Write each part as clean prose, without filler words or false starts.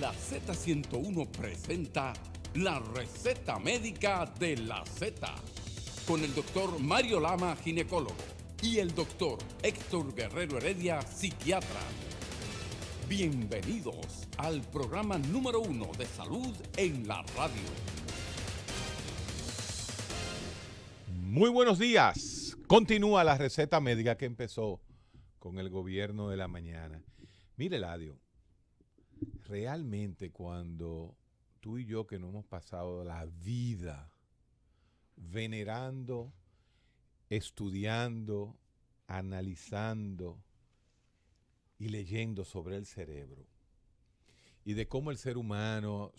La Z101 presenta la receta médica de la Z, con el doctor Mario Lama, ginecólogo, y el doctor Héctor Guerrero Heredia, psiquiatra. Bienvenidos al programa número 1 de salud en la radio. Muy buenos días. Continúa la receta médica que empezó con el gobierno de la mañana. Mire, Eladio, realmente cuando tú y yo, que nos hemos pasado la vida venerando, estudiando, analizando y leyendo sobre el cerebro y de cómo el ser humano,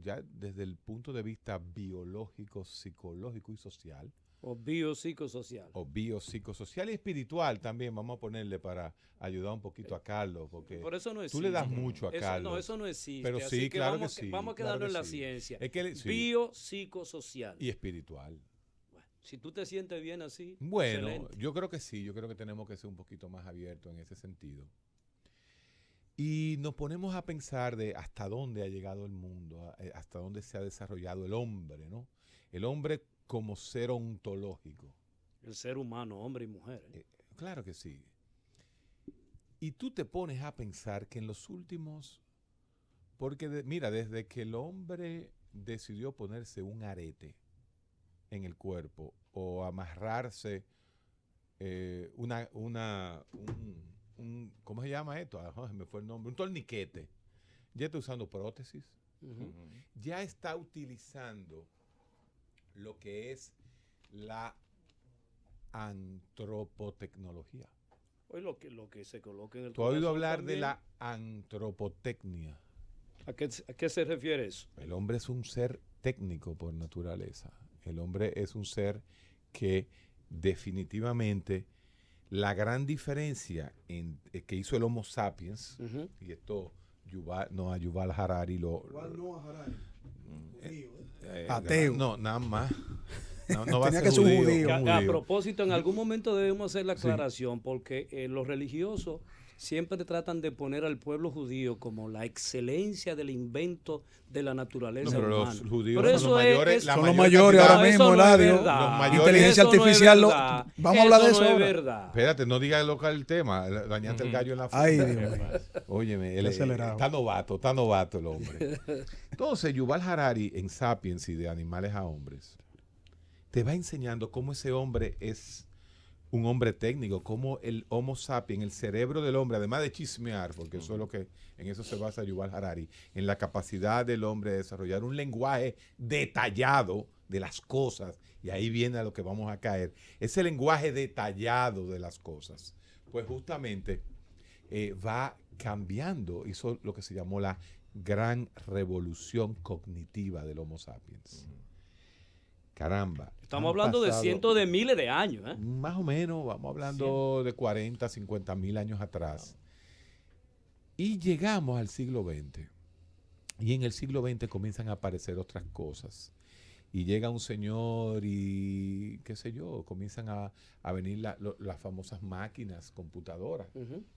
ya desde el punto de vista biológico, psicológico y social, o biopsicosocial. O biopsicosocial y espiritual también, vamos a ponerle para ayudar un poquito a Carlos, porque por eso no existe. Tú le das mucho a Carlos. No, eso no existe. Pero así sí, que claro vamos, que sí. Vamos a claro quedarnos en la sí. ciencia. Es que, sí. Biopsicosocial. Y espiritual. Bueno, si tú te sientes bien así, bueno, excelente. yo creo que sí, yo creo que tenemos que ser un poquito más abiertos en ese sentido. Y nos ponemos a pensar de hasta dónde ha llegado el mundo, hasta dónde se ha desarrollado el hombre, ¿no? El hombre como ser ontológico. El ser humano, hombre y mujer. Claro que sí. Y tú te pones a pensar que en los últimos, porque mira, desde que el hombre decidió ponerse un arete en el cuerpo o amarrarse ¿cómo se llama esto? Se me fue el nombre, un torniquete. Ya está usando prótesis. Ya está utilizando lo que es la antropotecnología. Hoy lo que se coloca en el ¿Tú has oído corazón hablar también? de la antropotecnia? ¿A qué se refiere eso? El hombre es un ser técnico por naturaleza. El hombre es un ser que definitivamente la gran diferencia que hizo el Homo sapiens, y esto a Yuval Harari ¿Cuál no a Harari? ateo. No, nada más. No va a Tenía ser que ser un judío. judío. A propósito, en algún momento debemos hacer la aclaración, porque los religiosos siempre tratan de poner al pueblo judío como la excelencia del invento de la naturaleza pero humana. los judíos Pero son los mayores. Son los mayores ahora mismo, Eladio. Inteligencia artificial. Vamos a hablar de eso no es ahora. verdad. Espérate, no digas local el tema. Dañaste el gallo en la Ay, funda. Dios mío. Óyeme, él acelerado. está novato el hombre. Entonces, Yuval Harari, en Sapiens y de Animales a Hombres, te va enseñando cómo ese hombre es un hombre técnico, cómo el Homo sapiens, el cerebro del hombre, además de chismear, porque eso es lo que, en eso se basa Yuval Harari, en la capacidad del hombre de desarrollar un lenguaje detallado de las cosas, y ahí viene a lo que vamos a caer, ese lenguaje detallado de las cosas, pues justamente va cambiando, hizo lo que se llamó la gran revolución cognitiva del Homo sapiens. Caramba. Estamos hablando de cientos de miles de años. Más o menos, vamos hablando de 40, 50 mil años atrás. Y llegamos al siglo XX. Y en el siglo XX comienzan a aparecer otras cosas. Y llega un señor y, qué sé yo, comienzan a venir las famosas máquinas computadoras.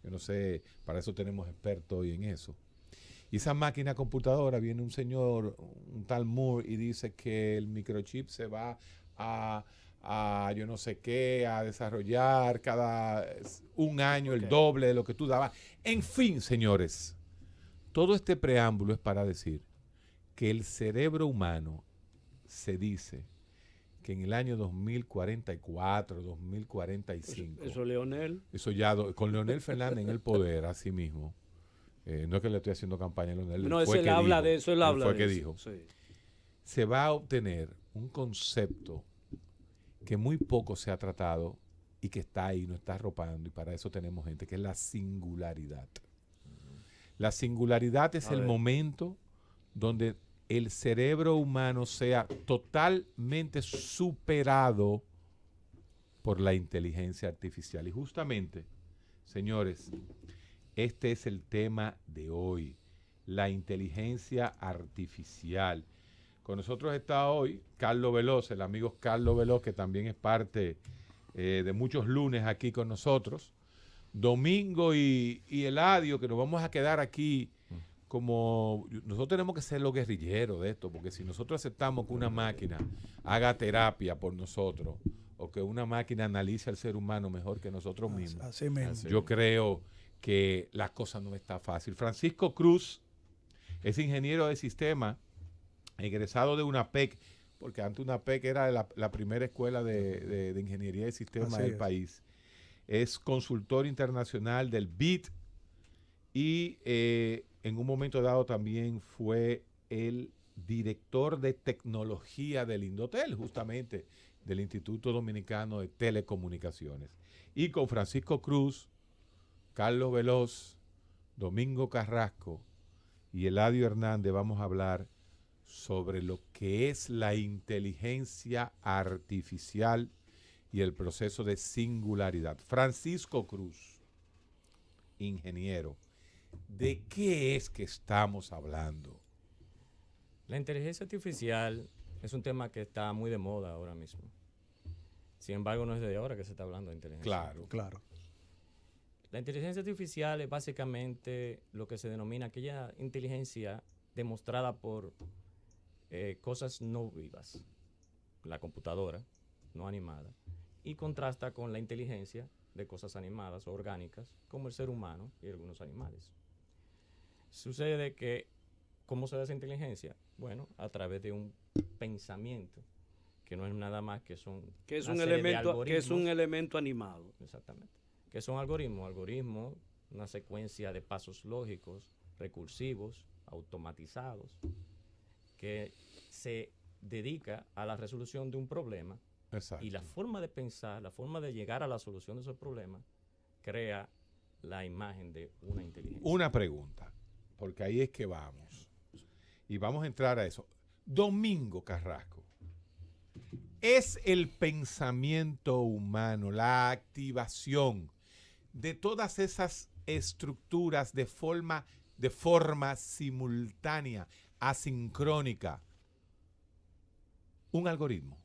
Yo no sé, para eso tenemos expertos hoy en eso. Y esa máquina computadora, viene un señor, un tal Moore, y dice que el microchip se va a yo no sé qué, a desarrollar cada un año el doble de lo que tú dabas. En fin, señores, todo este preámbulo es para decir que el cerebro humano se dice que en el año 2044, 2045... Eso Leonel. Eso ya, con Leonel Fernández en el poder, así mismo. No es que le estoy haciendo campaña a Leonel. No, él habla de eso, él habla fue de que eso. dijo. Sí. Se va a obtener un concepto que muy poco se ha tratado y que está ahí, no está arropando, y para eso tenemos gente, que es la singularidad. La singularidad es el momento donde el cerebro humano sea totalmente superado por la inteligencia artificial. Y justamente, señores, este es el tema de hoy, la inteligencia artificial. Con nosotros está hoy Carlos Veloz, el amigo Carlos Veloz, que también es parte de muchos lunes aquí con nosotros. Domingo y Eladio, que nos vamos a quedar aquí como nosotros tenemos que ser los guerrilleros de esto, porque si nosotros aceptamos que una máquina haga terapia por nosotros, o que una máquina analice al ser humano mejor que nosotros mismos, Así mismo. yo creo que la cosa no está fácil. Francisco Cruz es ingeniero de sistema, egresado de UNAPEC, porque antes UNAPEC era la primera escuela de ingeniería de sistemas del país. Es consultor internacional del BIT y en un momento dado también fue el director de tecnología del Indotel, justamente del Instituto Dominicano de Telecomunicaciones. Y con Francisco Cruz, Carlos Veloz, Domingo Carrasco y Eladio Hernández vamos a hablar sobre lo que es la inteligencia artificial y el proceso de singularidad. Francisco Cruz, ingeniero, ¿de qué es que estamos hablando? La inteligencia artificial es un tema que está muy de moda ahora mismo. Sin embargo, no es de ahora que se está hablando de inteligencia. Claro. La inteligencia artificial es básicamente lo que se denomina aquella inteligencia demostrada por cosas no vivas, la computadora, no animada, y contrasta con la inteligencia de cosas animadas o orgánicas, como el ser humano y algunos animales. Sucede que, ¿cómo se da esa inteligencia? Bueno, a través de un pensamiento, que no es nada más que son que es un elemento animado. Exactamente. Que son algoritmos, una secuencia de pasos lógicos, recursivos, automatizados, que se dedica a la resolución de un problema. Exacto. Y la forma de pensar, la forma de llegar a la solución de esos problemas, crea la imagen de una inteligencia. Una pregunta, porque ahí es que vamos. Y vamos a entrar a eso. Domingo Carrasco, ¿es el pensamiento humano, la activación de todas esas estructuras de forma simultánea, asincrónica, un algoritmo?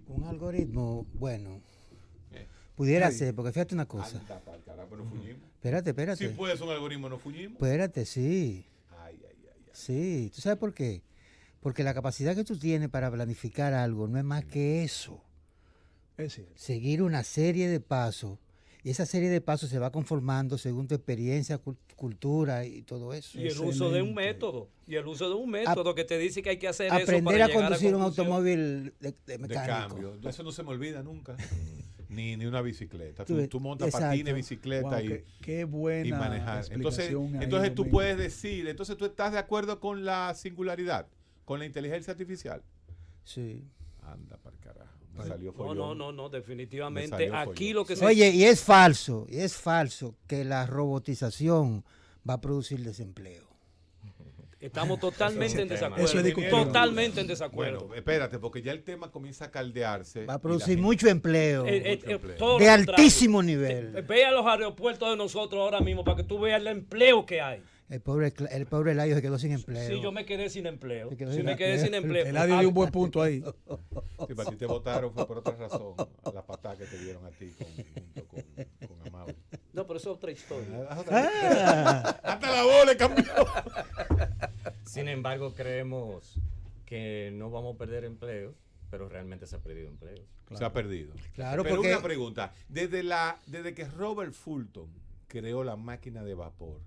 Un algoritmo, bueno, pudiera ser, porque fíjate una cosa. Anda pa'l carajo, no fuñimos. Espérate. Si puede ser un algoritmo, no fuñimos. Espérate, sí. Ay. Sí, ¿tú sabes por qué? Porque la capacidad que tú tienes para planificar algo no es más que eso. Es cierto. Seguir una serie de pasos. Y esa serie de pasos se va conformando según tu experiencia, cultura y todo eso. Y el uso de un método. Que te dice que hay que hacer eso aprender para a llegar conducir un conclusión. automóvil de De mecánico. cambio. Eso no se me olvida nunca. ni una bicicleta. Tú- Tú montas exacto. patines, bicicleta Wow, qué buena y manejar. Entonces explicación ahí, tú Domingo. puedes decir, entonces tú estás de acuerdo con la singularidad, con la inteligencia artificial. Sí. Anda para carajo. Me salió follón. No, Me definitivamente. salió Aquí follón. lo que se... Oye, y es falso que la robotización va a producir desempleo. Estamos totalmente en desacuerdo. Eso es discutible. Totalmente en desacuerdo. Bueno, espérate, porque ya el tema comienza a caldearse. Va a y producir la gente- mucho empleo. Todo de lo altísimo contrario. nivel. Ve a los aeropuertos de nosotros ahora mismo para que tú veas el empleo que hay. El pobre Eladio se quedó sin empleo. Sí, yo me quedé sin empleo. Se quedó Sí, sin me quedé sin empleo. Eladio dio un buen punto ahí. Sí, para ti te votaron fue por otra razón. A la patada que te dieron a ti junto con Amaury. No, pero eso es otra historia. Hasta la bola cambió. Sin embargo, creemos que no vamos a perder empleo, pero realmente se ha perdido empleo. Se ha perdido. Claro, Pero porque una pregunta. Desde que Robert Fulton creó la máquina de vapor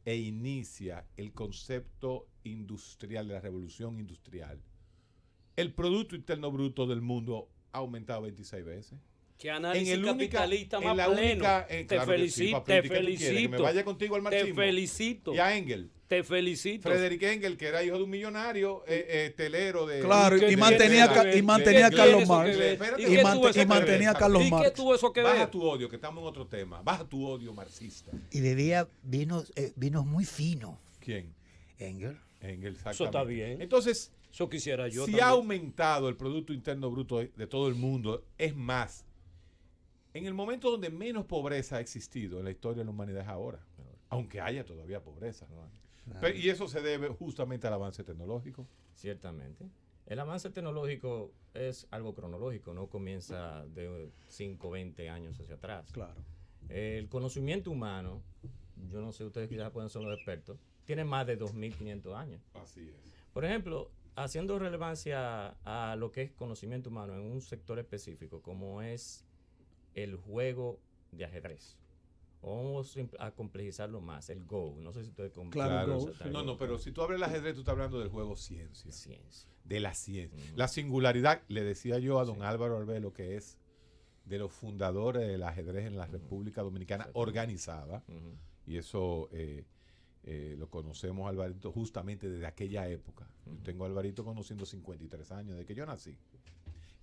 e inicia el concepto industrial de la revolución industrial, el Producto Interno Bruto del mundo ha aumentado 26 veces. Qué análisis En el única- capitalista en más la pleno. única- Te claro que sí, felicito, papi, te ¿qué tú quieres? ¿Que me felicito. vaya contigo al Te marxismo? felicito. Y a Engel. Te felicito. Frederick Engel, que era hijo de un millonario telero de... Claro, ¿Y qué y mantenía, tiene eso que ver? y mantenía a ¿Qué Carlos tiene eso Marx. que ver? Espérate, ¿Y y qué man- tuvo eso y que mantenía ver? a Carlos ¿Y qué Marx. tuvo eso que Baja ver? tu odio, que estamos en otro tema. Baja tu odio marxista. y bebía vinos muy finos. ¿Quién? Engel. Engel, exactamente. Eso está bien. Entonces, Eso quisiera yo si también. ha aumentado el Producto Interno Bruto de todo el mundo, es más, en el momento donde menos pobreza ha existido en la historia de la humanidad es ahora, aunque haya todavía pobreza. Y eso se debe justamente al avance tecnológico. Ciertamente. El avance tecnológico es algo cronológico, no comienza de 5, 20 años hacia atrás. Claro. El conocimiento humano yo no sé, ustedes quizás pueden ser los expertos, tiene más de 2.500 años. Así es. Por ejemplo, haciendo relevancia a lo que es conocimiento humano en un sector específico, como es el juego de ajedrez. O vamos a complejizarlo más, el Go. No sé si ustedes Claro, no, pero si tú hablas del ajedrez, tú estás hablando del juego ciencia. De la ciencia. La singularidad, le decía yo a don Álvaro Arbelo, que es de los fundadores del ajedrez en la República Dominicana organizada, y eso lo conocemos, Alvarito, justamente desde aquella época. Yo tengo a Alvarito conociendo 53 años, desde que yo nací,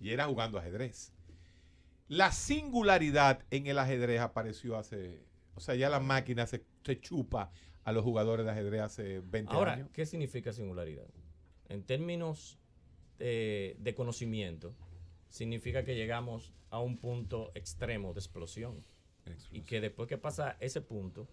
y era jugando ajedrez. La singularidad en el ajedrez apareció ya la máquina se chupa a los jugadores de ajedrez hace 20 años. Ahora, ¿qué significa singularidad? En términos de conocimiento, significa que llegamos a un punto extremo de explosión. Y que después que pasa ese punto,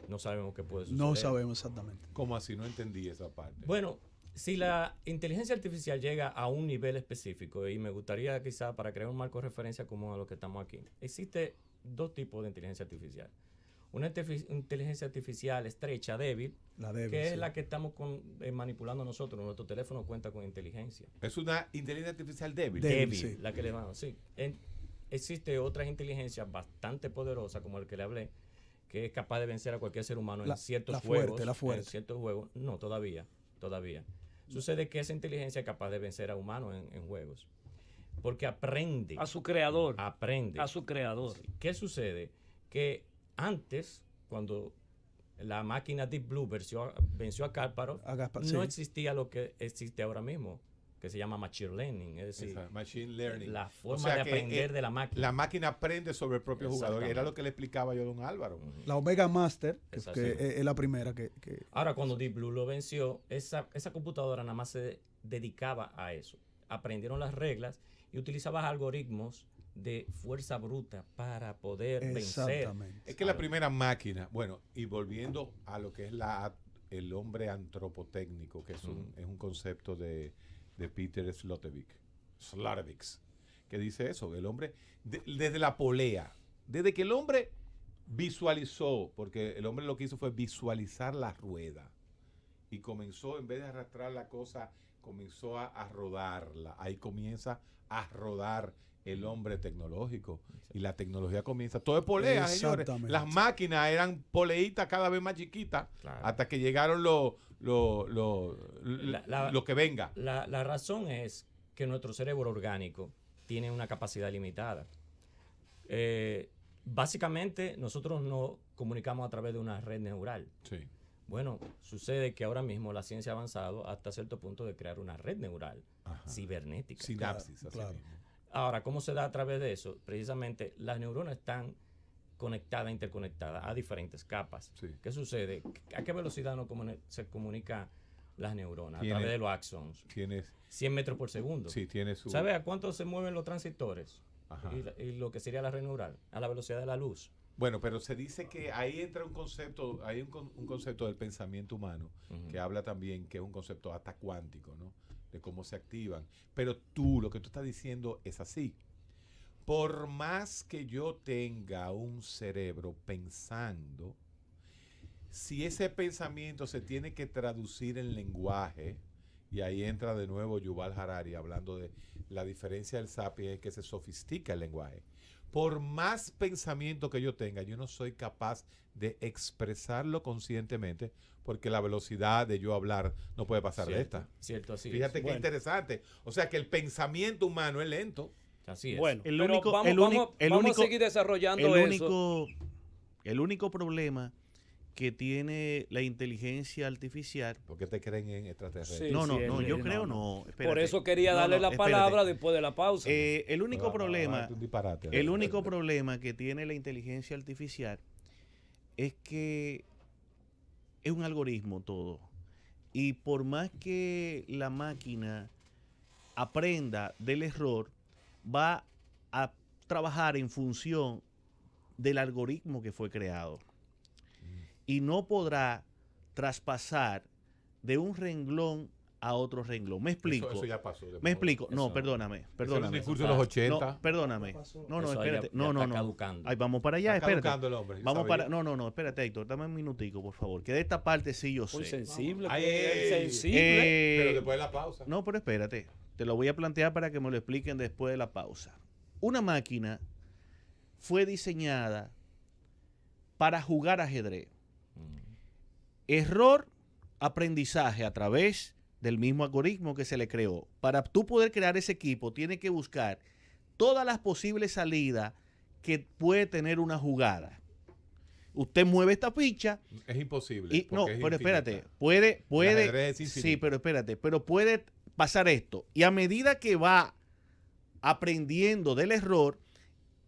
no sabemos qué puede suceder. No sabemos exactamente. ¿Cómo así? No entendí esa parte. Bueno, si la inteligencia artificial llega a un nivel específico, y me gustaría quizá para crear un marco de referencia como a lo que estamos aquí, existe dos tipos de inteligencia artificial. Una inteligencia artificial estrecha, débil, que es la que estamos manipulando nosotros. Nuestro teléfono cuenta con inteligencia. Es una inteligencia artificial débil. Débil, la que le llamamos, sí. Existe otras inteligencias bastante poderosas, como el que le hablé, que es capaz de vencer a cualquier ser humano en ciertos juegos. En ciertos juegos, no, todavía. Sucede que esa inteligencia es capaz de vencer a humanos en juegos. Porque aprende. A su creador. Aprende. A su creador. ¿Qué sucede? Que antes, cuando la máquina Deep Blue venció a Kasparov, no existía lo que existe ahora mismo, que se llama Machine Learning, es decir, Machine Learning. La forma de aprender de la máquina. La máquina aprende sobre el propio jugador, y era lo que le explicaba yo a don Álvaro. La Omega Master, que es la primera que... Ahora, cuando Deep Blue lo venció, esa computadora nada más se dedicaba a eso. Aprendieron las reglas y utilizaba algoritmos de fuerza bruta para poder vencer. Es que la primera máquina, bueno, y volviendo a lo que es el hombre antropotécnico, que es un concepto de Peter Sloterdijk, que dice eso, el hombre, desde la polea, desde que el hombre visualizó, porque el hombre lo que hizo fue visualizar la rueda, y comenzó, en vez de arrastrar la cosa, comenzó a rodarla. Ahí comienza a rodar el hombre tecnológico. Y la tecnología comienza. Todo es polea, señores. Las máquinas eran poleitas cada vez más chiquitas, hasta que llegaron lo que venga. La razón es que nuestro cerebro orgánico tiene una capacidad limitada. Básicamente, nosotros nos comunicamos a través de una red neural. Sí. Bueno, sucede que ahora mismo la ciencia ha avanzado hasta cierto punto de crear una red neural cibernética. Sinapsis, claro. Ahora, ¿cómo se da a través de eso? Precisamente, las neuronas están conectadas, interconectadas a diferentes capas. Sí. ¿Qué sucede? ¿A qué velocidad se comunican las neuronas? A través de los axons. 100 metros por segundo. Sí, tiene su... ¿Sabe a cuánto se mueven los transistores? Ajá. Y lo que sería la red neural, a la velocidad de la luz. Bueno, pero se dice que ahí entra un concepto, hay un concepto del pensamiento humano, que habla también, que es un concepto hasta cuántico, ¿no? De cómo se activan. Pero lo que tú estás diciendo es así. Por más que yo tenga un cerebro pensando, si ese pensamiento se tiene que traducir en lenguaje, y ahí entra de nuevo Yuval Harari hablando de la diferencia del sapiens, es que se sofistica el lenguaje. Por más pensamiento que yo tenga, yo no soy capaz de expresarlo conscientemente, porque la velocidad de yo hablar no puede pasar de esta. Cierto, así Fíjate qué interesante. O sea que el pensamiento humano es lento. Así es. Bueno, vamos a seguir desarrollando eso. El único problema que tiene la inteligencia artificial. ¿Por qué te creen en extraterrestres? Sí, yo creo no. Espérate. Por eso quería darle la palabra después de la pausa. El único problema que tiene la inteligencia artificial es que es un algoritmo todo. Y por más que la máquina aprenda del error, va a trabajar en función del algoritmo que fue creado. Y no podrá traspasar de un renglón a otro renglón. Me explico. Eso ya pasó. Me explico. No, perdóname. Es un discurso de los 80. No, perdóname. No, espérate. No. Ahí vamos para allá, Está espérate. el hombre, Vamos para. No, espérate, Héctor. Dame un minutico, por favor. Que de esta parte sí yo sé. Muy sensible. Sensible. Pero después de la pausa. No, pero espérate. Te lo voy a plantear para que me lo expliquen después de la pausa. Una máquina fue diseñada para jugar ajedrez. Error, aprendizaje a través del mismo algoritmo que se le creó. Para tú poder crear ese equipo, tienes que buscar todas las posibles salidas que puede tener una jugada. Usted mueve esta ficha. Es imposible. Y, no, pero espérate. Puede. Sí, pero espérate. Pero puede pasar esto. Y a medida que va aprendiendo del error,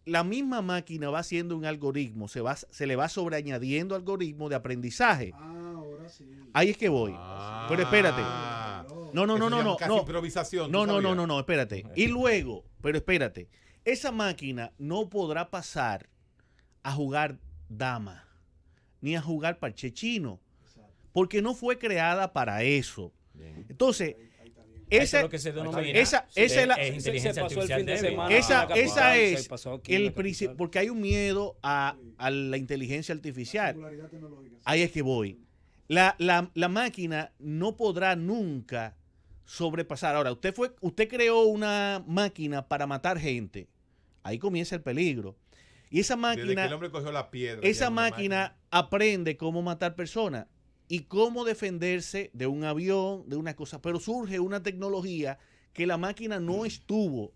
la misma máquina va haciendo un algoritmo. Se le va sobreañadiendo algoritmo de aprendizaje. Ahora sí. Ahí es que voy. Pero espérate. No. Casi improvisación. No, espérate. Y luego, pero espérate. Esa máquina no podrá pasar a jugar dama, ni a jugar parche chino, porque no fue creada para eso. Bien. Entonces, Eso es lo que se denomina esa es la inteligencia artificial débil. esa es el principio, porque hay un miedo a la inteligencia artificial. Ahí es que voy. La máquina no podrá nunca sobrepasar. Ahora, usted creó una máquina para matar gente. Ahí comienza el peligro. Y esa máquina, desde que el hombre cogió la piedra, esa máquina aprende cómo matar personas y cómo defenderse de un avión, de una cosa. Pero surge una tecnología que la máquina no estuvo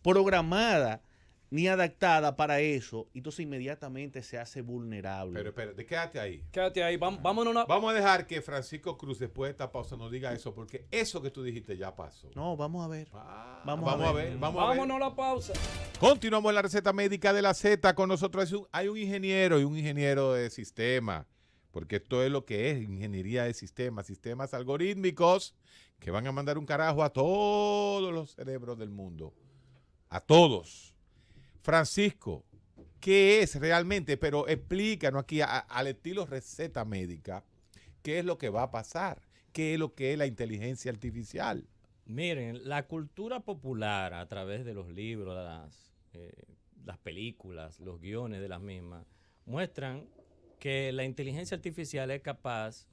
programada ni adaptada para eso. Entonces inmediatamente se hace vulnerable. Pero espérate, quédate ahí. Quédate ahí. Vámonos. Vamos a dejar que Francisco Cruz después de esta pausa nos diga eso, porque eso que tú dijiste ya pasó. No, vamos a ver. Vamos a ver. Vámonos a la pausa. Continuamos en la receta médica de la Z. Con nosotros hay un ingeniero y un ingeniero de sistema, porque esto es lo que es ingeniería de sistemas, sistemas algorítmicos que van a mandar un carajo a todos los cerebros del mundo. A todos. Francisco, ¿qué es realmente? Pero explícanos aquí al estilo receta médica, ¿qué es lo que va a pasar? ¿Qué es lo que es la inteligencia artificial? Miren, la cultura popular a través de los libros, las películas, los guiones de las mismas, muestran que la inteligencia artificial es capaz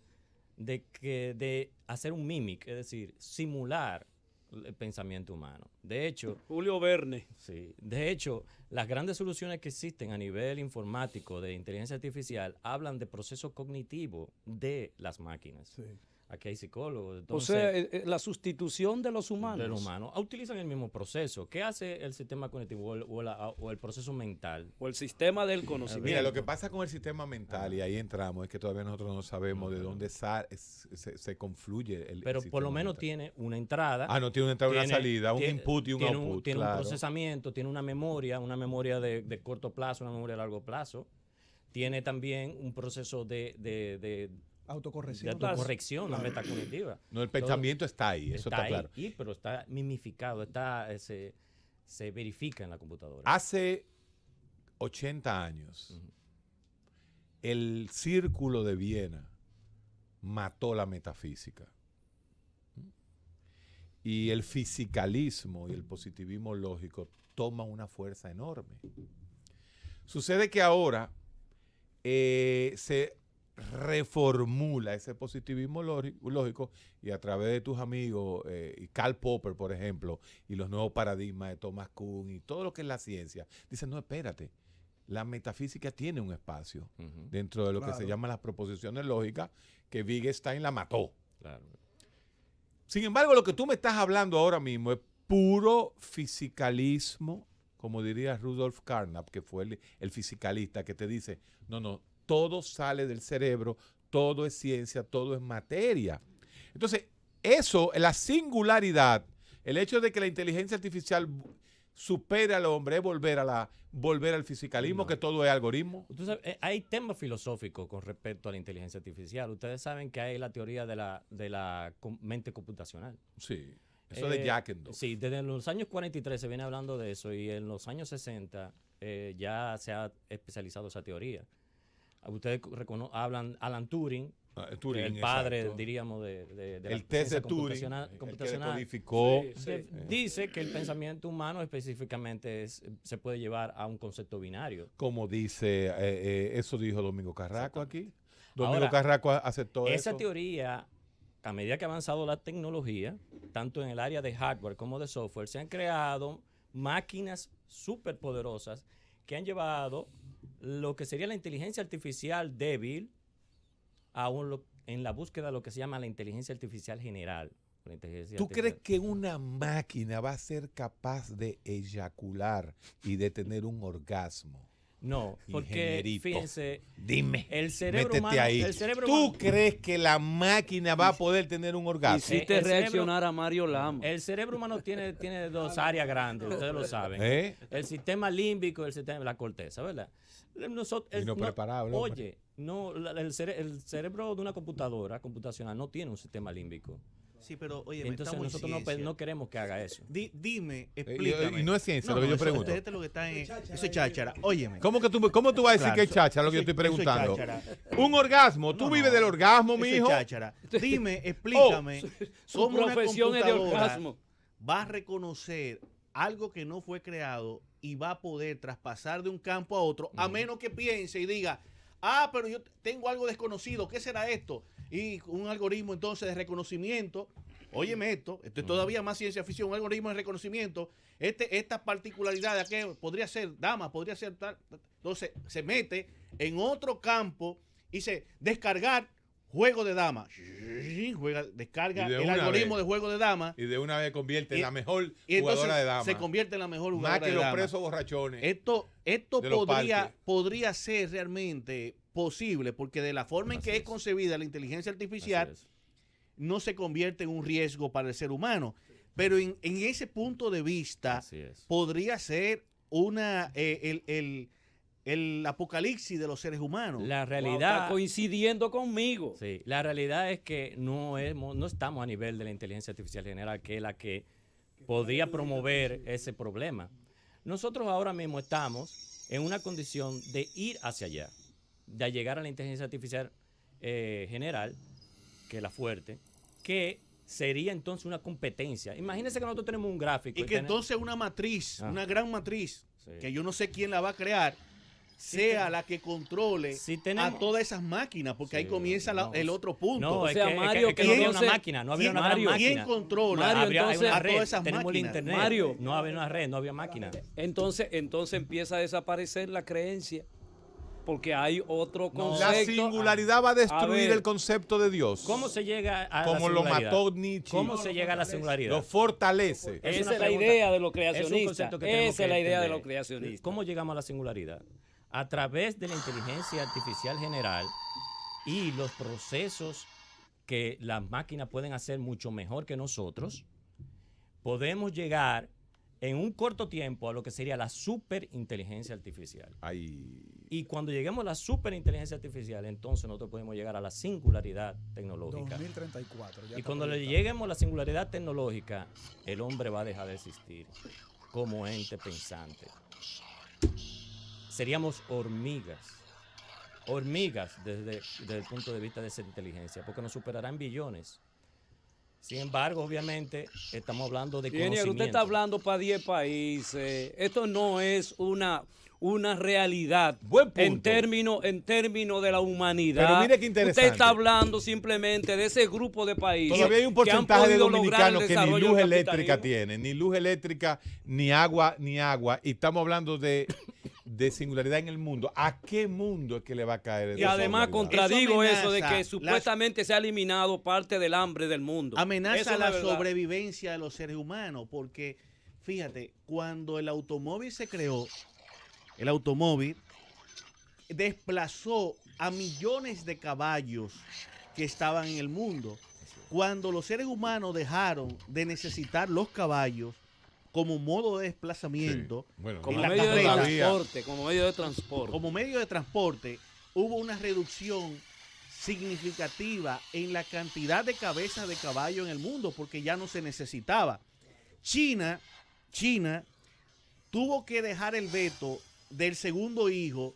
de hacer un mimic, es decir, simular el pensamiento humano. De hecho, Julio Verne. Sí, de hecho, las grandes soluciones que existen a nivel informático de inteligencia artificial hablan de procesos cognitivos de las máquinas. Sí. Aquí hay psicólogos. Entonces, o sea, la sustitución de los humanos. De los humanos. Utilizan el mismo proceso. ¿Qué hace el sistema cognitivo o el proceso mental? O el sistema del conocimiento. Mira, lo que pasa con el sistema mental, y ahí entramos, es que todavía nosotros no sabemos de dónde se confluye el Pero sistema por lo menos mental. Tiene una entrada. No tiene una entrada y una salida, un input y un output. Tiene un procesamiento, tiene una memoria de corto plazo, una memoria a largo plazo. Tiene también un proceso de autocorrección, la metacognitiva. No, el pensamiento está ahí, eso está claro. Pero está mimificado, se verifica en la computadora. Hace 80 años, el Círculo de Viena mató la metafísica. Y el fisicalismo y el positivismo lógico toman una fuerza enorme. Sucede que ahora se reformula ese positivismo lógico y a través de tus amigos, Karl Popper, por ejemplo, y los nuevos paradigmas de Thomas Kuhn y todo lo que es la ciencia, dicen, no, espérate, la metafísica tiene un espacio dentro de lo que se llama las proposiciones lógicas, que Wittgenstein la mató. Claro. Sin embargo, lo que tú me estás hablando ahora mismo es puro fisicalismo, como diría Rudolf Carnap, que fue el fisicalista, que te dice, no, todo sale del cerebro, todo es ciencia, todo es materia. Entonces, eso, la singularidad, el hecho de que la inteligencia artificial supere al hombre es volver al fisicalismo, que todo es algoritmo. Entonces, hay temas filosóficos con respecto a la inteligencia artificial. Ustedes saben que hay la teoría de la mente computacional. Sí, eso de Jackendorf. Sí, desde los años 43 se viene hablando de eso y en los años 60 ya se ha especializado esa teoría. Ustedes hablan Alan Turing, Turing, el padre, exacto. diríamos, de la el test de Turing, el que decodificó. Dice que el pensamiento humano específicamente se puede llevar a un concepto binario. Como dice, eso dijo Domingo Carrasco aquí. Domingo Carrasco aceptó eso. Esa teoría, a medida que ha avanzado la tecnología, tanto en el área de hardware como de software, se han creado máquinas súper poderosas que han llevado lo que sería la inteligencia artificial débil en la búsqueda de lo que se llama la inteligencia artificial general. ¿Tú crees que una máquina va a ser capaz de eyacular y de tener un orgasmo? No, porque fíjense, dime, el cerebro métete humano, ahí. ¿Tú crees que la máquina va a poder tener un orgasmo? Hiciste reaccionar a Mario Lama. El cerebro humano tiene dos áreas grandes, ustedes lo saben. El sistema límbico y el sistema de la corteza, ¿verdad? Oye, el cerebro de una computadora computacional no tiene un sistema límbico. Sí, pero oye, entonces nosotros no queremos que haga eso. Dime, explícame. Y no es ciencia lo que yo pregunto. Eso es lo que está en... Eso es cháchara. Óyeme. ¿Cómo tú vas a decir que es cháchara lo que yo estoy preguntando? Un orgasmo. ¿Tú vives del orgasmo, mijo? Eso es cháchara. Dime, explícame. Su profesión es de orgasmo. Va a reconocer algo que no fue creado y va a poder traspasar de un campo a otro, a menos que piense y diga, pero yo tengo algo desconocido, ¿qué será esto? Y un algoritmo entonces de reconocimiento, óyeme esto es todavía más ciencia ficción, un algoritmo de reconocimiento, esta particularidad de que podría ser dama, podría ser tal, entonces se mete en otro campo y dice, descargar juego de dama, descarga el algoritmo de juego de dama. Y de una vez convierte en la mejor jugadora de dama. Se convierte en la mejor jugadora de dama. Más que los presos borrachones. Esto podría ser realmente posible, porque de la forma en que es concebida la inteligencia artificial, no se convierte en un riesgo para el ser humano. Pero en ese punto de vista, podría ser el apocalipsis de los seres humanos. La realidad está coincidiendo conmigo. Sí, la realidad es que no estamos a nivel de la inteligencia artificial general, que es la que podría promover ese problema. Nosotros ahora mismo estamos en una condición de ir hacia allá, de llegar a la inteligencia artificial general, que es la fuerte, que sería entonces una competencia. Imagínense que nosotros tenemos un gráfico. Y que entonces una matriz, una gran matriz, que yo no sé quién la va a crear, sea la que controle a todas esas máquinas, porque ahí comienza el otro punto. No, o sea, Mario, que no había una máquina, no había una gran máquina. ¿Quién controla a todas esas tenemos máquinas? El internet, Mario, no había una red, no había máquina. Entonces empieza a desaparecer la creencia, porque hay otro concepto. La singularidad va a destruir el concepto de Dios. ¿Cómo se llega a como la singularidad? Lo mató Nietzsche. ¿Cómo se llega a la singularidad? Lo fortalece. Esa es la idea de los creacionistas. Esa es la idea de los creacionistas. ¿Cómo llegamos a la singularidad? A través de la inteligencia artificial general y los procesos que las máquinas pueden hacer mucho mejor que nosotros, podemos llegar en un corto tiempo a lo que sería la superinteligencia artificial. Y cuando lleguemos a la superinteligencia artificial, entonces nosotros podemos llegar a la singularidad tecnológica. 2034. Y cuando le lleguemos a la singularidad tecnológica, el hombre va a dejar de existir como ente pensante. Seríamos hormigas desde el punto de vista de esa inteligencia, porque nos superarán billones. Sin embargo, obviamente, estamos hablando de conocimiento. Usted está hablando para 10 países. Esto no es una realidad en términos de la humanidad. Pero mire qué interesante. Usted está hablando simplemente de ese grupo de países. Todavía hay un porcentaje de dominicanos que ni luz eléctrica tienen, ni luz eléctrica, ni agua. Y estamos hablando de singularidad en el mundo. ¿A qué mundo es que le va a caer? Y además contradigo eso de que supuestamente se ha eliminado parte del hambre del mundo. Amenaza la sobrevivencia de los seres humanos, porque fíjate, cuando el automóvil se creó, el automóvil desplazó a millones de caballos que estaban en el mundo. Cuando los seres humanos dejaron de necesitar los caballos como modo de desplazamiento, como medio de transporte, hubo una reducción significativa en la cantidad de cabezas de caballo en el mundo, porque ya no se necesitaba. China tuvo que dejar el veto del segundo hijo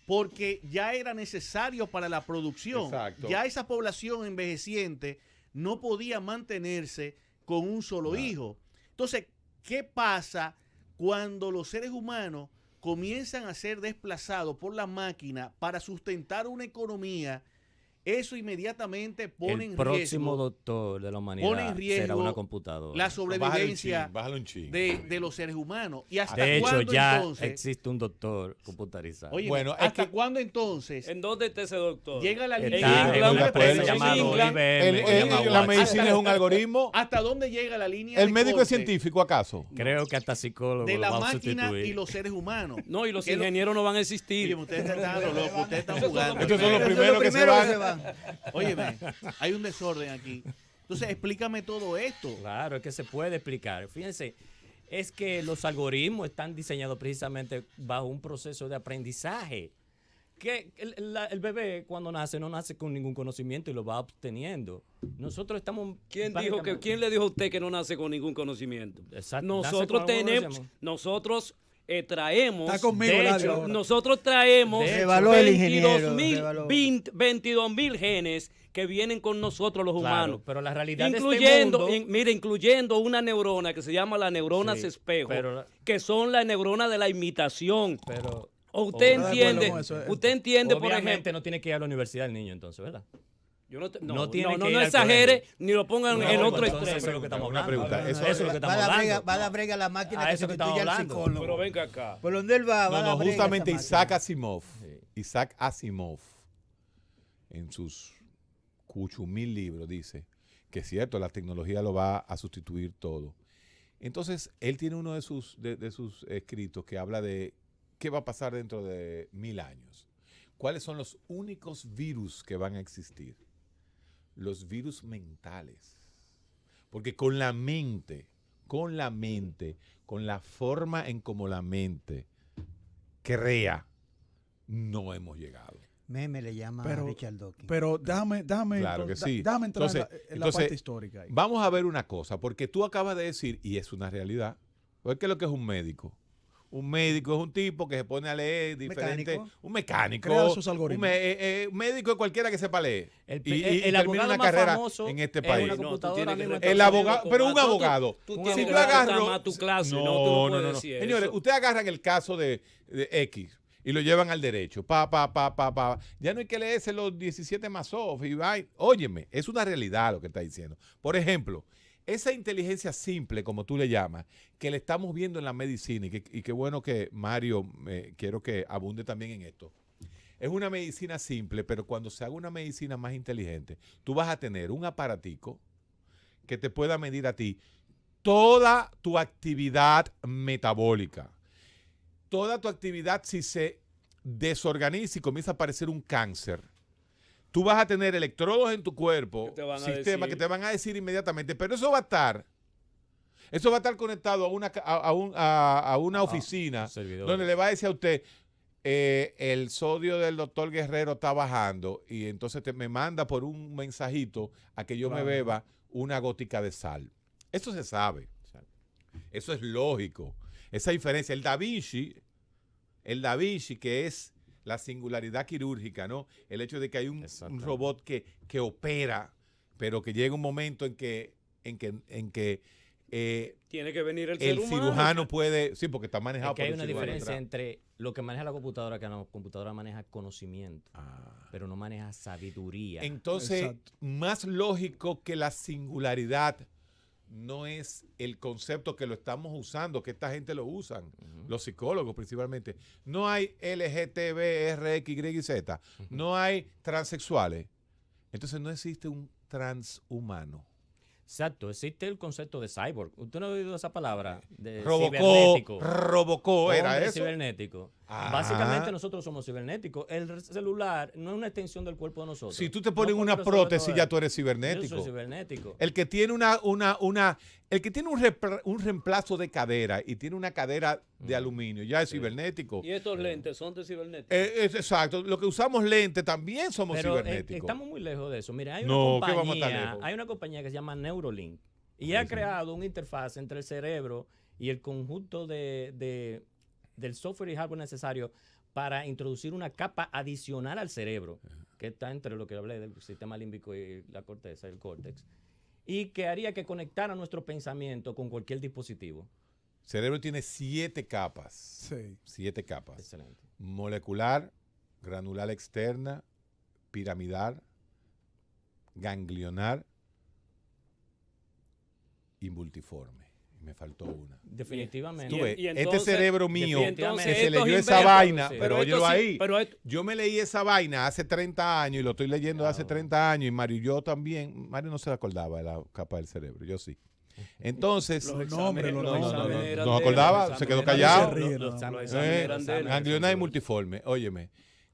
porque ya era necesario para la producción. Exacto. Ya esa población envejeciente no podía mantenerse con un solo hijo. Entonces, ¿qué pasa cuando los seres humanos comienzan a ser desplazados por la máquina para sustentar una economía? Eso inmediatamente pone en riesgo. El próximo doctor de la humanidad será una computadora. La sobrevivencia Bájalo un chin. de los seres humanos. ¿Y hasta De hecho, cuándo ya entonces? existe un doctor computarizado. Oye, Bueno, es ¿hasta que- cuándo entonces ¿En dónde está ese doctor? llega la línea? Está en una empresa llamada England, IBM. La medicina es un algoritmo. ¿Hasta dónde llega la línea? ¿El de médico es corte científico acaso? Creo que hasta psicólogo de lo la va a máquina sustituir. y los seres humanos? No, y los Que lo- ingenieros no van a Oye, existir. ustedes están locos, ustedes están jugando. Estos son los Esos primeros que se van. Óyeme, hay un desorden aquí. Entonces, explícame todo esto. Claro, es que se puede explicar. Fíjense, es que los algoritmos están diseñados precisamente bajo un proceso de aprendizaje. Que el bebé cuando nace no nace con ningún conocimiento y lo va obteniendo. Nosotros estamos... ¿Quién le dijo a usted que no nace con ningún conocimiento? Exacto, Nosotros nace con tenemos, algo, nosotros traemos, Está conmigo, de Eladio, hecho, ahora. nosotros traemos De hecho, Revaló el ingeniero, 22.000 genes que vienen con nosotros los Claro, humanos. pero la realidad de Incluyendo, este mundo... mire, incluyendo una neurona que se llama la neuronas Sí, espejo, pero- que son las neuronas de la imitación. Pero O usted Obviamente, entiende, con eso, usted entiende, por obviamente ejemplo, no tiene que ir a la universidad el niño entonces, ¿verdad? yo no, no tiene que ir al exagere colegio. ni lo pongan No, en pues otro entonces extremo. eso es lo que estamos Una hablando. pregunta, Eso es lo que estamos hablando. Va a la brega la máquina A que eso que estamos sustituye al hablando. psicólogo. Pero venga acá. ¿Por dónde él va? Va a la No, brega justamente esa Isaac máquina. Asimov, en sus 8,000 libros, dice que es cierto, la tecnología lo va a sustituir todo. Entonces, él tiene uno de sus escritos que habla de qué va a pasar dentro de 1000 años. ¿Cuáles son los únicos virus que van a existir? Los virus mentales. Porque con la mente, con la forma en cómo la mente crea, no hemos llegado. Meme le llama a Richard Dawkins. Pero déjame Claro que sí. déjame entrar Entonces, en la parte histórica ahí. Vamos a ver una cosa, porque tú acabas de decir, y es una realidad, ¿qué es lo que es un médico? Un médico es un tipo que se pone a leer diferentes... Mecánico. Un mecánico. Crea sus algoritmos. Un médico es cualquiera que sepa leer. El termina abogado una más carrera famoso en este es país. una computadora tienes que misma. El abogado, pero un abogado. Tú Si tienes tú que agarras respetar más tu clase, tú no puedes decir Señores, eso. ustedes agarran el caso de X y lo llevan al derecho. Ya no hay que leerse los 17 más off. Óyeme, es una realidad lo que está diciendo. Por ejemplo, esa inteligencia simple, como tú le llamas, que le estamos viendo en la medicina, y qué bueno que Mario, quiero que abunde también en esto. Es una medicina simple, pero cuando se haga una medicina más inteligente, tú vas a tener un aparatico que te pueda medir a ti toda tu actividad metabólica. Toda tu actividad, si se desorganiza y comienza a aparecer un cáncer, tú vas a tener electrodos en tu cuerpo, sistemas que te van a decir inmediatamente, pero eso va a estar conectado a una oficina donde le va a decir a usted, el sodio del doctor Guerrero está bajando y entonces me manda por un mensajito a que yo me beba una gótica de sal. Eso se sabe. Eso es lógico. Esa diferencia. El Da Vinci, que es la singularidad quirúrgica, ¿no? El hecho de que hay un robot que opera, pero que llega un momento en que tiene que venir el ser humano. Cirujano puede, sí, porque está manejado es que por hay un una cirujano diferencia atrás. entre lo que maneja la computadora, que la computadora maneja conocimiento, pero no maneja sabiduría. Entonces, más lógico que la singularidad no es el concepto que lo estamos usando, que esta gente lo usan, los psicólogos principalmente. No hay LGTB, RX, Y y Z. No hay transexuales. Entonces no existe un transhumano. Exacto, existe el concepto de cyborg. ¿Usted no ha oído esa palabra? De Robocó, era hombre eso. cibernético. Básicamente nosotros somos cibernéticos. El celular no es una extensión del cuerpo de nosotros. Si tú te pones una prótesis, ya tú eres cibernético. Yo soy cibernético. El que tiene el que tiene un reemplazo de cadera y tiene una cadera de aluminio, ya es cibernético. Y estos lentes son de cibernéticos. Exacto. Lo que usamos lentes también somos Pero cibernéticos. estamos muy lejos de eso. Mira, hay No, una ¿qué vamos a estar compañía, lejos? hay una compañía que se llama Neuralink y ha creado una interfaz entre el cerebro y el conjunto del software y hardware necesario para introducir una capa adicional al cerebro, que está entre lo que hablé del sistema límbico y la corteza, el córtex, y que haría que conectara nuestro pensamiento con cualquier dispositivo. El cerebro tiene 7 capas. Sí. 7 capas. Excelente. Molecular, granular externa, piramidal, ganglionar y multiforme. Me faltó una. Definitivamente. Tú ves, Y entonces- este cerebro mío definitivamente, que se estos leyó esa inventos, vaina, sí. pero esto óyelo sí, ahí. pero esto- Yo me leí esa vaina hace 30 años y lo estoy leyendo hace 30 años y Mario y yo también. Mario no se acordaba de la capa del cerebro, yo sí. Entonces, Los nombres, exámenes- los los nombres. exámenes eran No de él, acordaba, los se quedó exámenes callado. eran de él, Se ríe, los no. exámenes eran de él. ganglionar y multiforme, óyeme.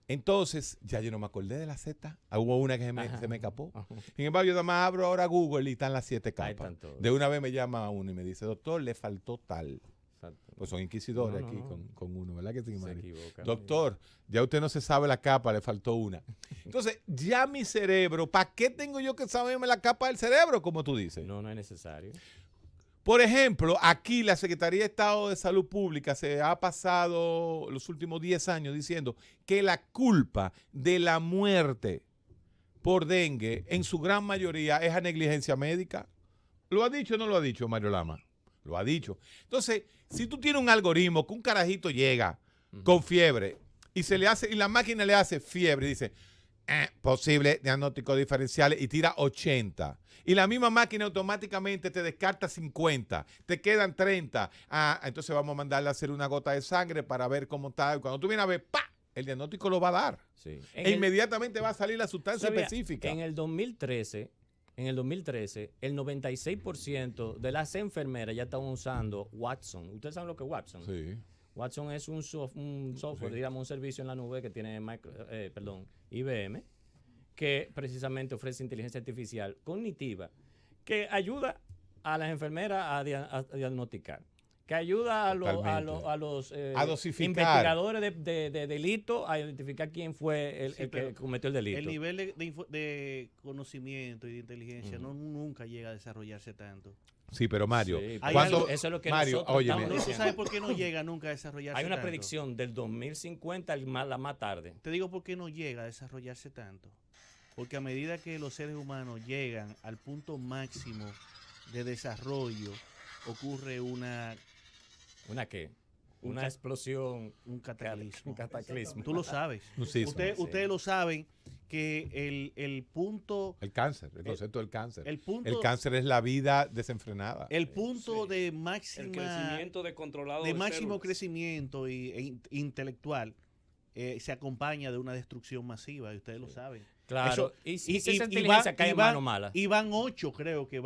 Entonces, ya yo no me acordé de la Z. Hubo una que se me escapó. Ajá. Sin embargo, yo nada más abro ahora Google y están las 7 Ahí capas. están todos. De una vez me llama uno y me dice, doctor, le faltó tal. Exacto. Pues son inquisidores No, aquí no. con uno, ¿verdad que sí, Se Mario? equivoca. Doctor, ya usted no se sabe la capa, le faltó una. Entonces, ya mi cerebro, ¿para qué tengo yo que saberme la capa del cerebro, como tú dices? No, no es necesario. Por ejemplo, aquí la Secretaría de Estado de Salud Pública se ha pasado los últimos 10 años diciendo que la culpa de la muerte por dengue en su gran mayoría es a negligencia médica. ¿Lo ha dicho o no lo ha dicho Mario Lama? Lo ha dicho. Entonces, si tú tienes un algoritmo que un carajito llega con fiebre y se le hace y la máquina le hace fiebre y dice posible diagnóstico diferenciales y tira 80. Y la misma máquina automáticamente te descarta 50. Te quedan 30. Entonces vamos a mandarle a hacer una gota de sangre para ver cómo está. Y cuando tú vienes a ver, ¡pa! El diagnóstico lo va a dar. Sí. Inmediatamente va a salir la sustancia ¿Sabía? específica. En el 2013, el 96% de las enfermeras ya estaban usando Watson. ¿Ustedes saben lo que es Watson? Sí. Watson es un software, Sí. digamos, un servicio en la nube que tiene IBM, que precisamente ofrece inteligencia artificial cognitiva, que ayuda a las enfermeras a diagnosticar, que ayuda a los A dosificar. investigadores de delito a identificar quién fue el que pero cometió el delito. El nivel de conocimiento y de inteligencia nunca llega a desarrollarse tanto. Sí, pero Mario, Sí, ¿cuándo- eso es lo que Mario, nosotros óyeme. estamos ¿Tú diciendo. sabes por qué no llega nunca a desarrollarse Hay una tanto? predicción del 2050 la más tarde. Te digo por qué no llega a desarrollarse tanto. Porque a medida que los seres humanos llegan al punto máximo de desarrollo, ocurre ¿Una qué? Un Una ca- explosión, un cataclismo. un cataclismo. Tú lo sabes. Un sismo. Ustedes lo saben que el punto El cáncer, el concepto del cáncer. el punto El cáncer es la vida desenfrenada. el punto de El máxima crecimiento descontrolado de de máximo células. crecimiento intelectual se acompaña de una destrucción masiva y ustedes lo saben. Claro, Eso- y si esa y inteligencia cae en van- mano mala. Y van 8, creo que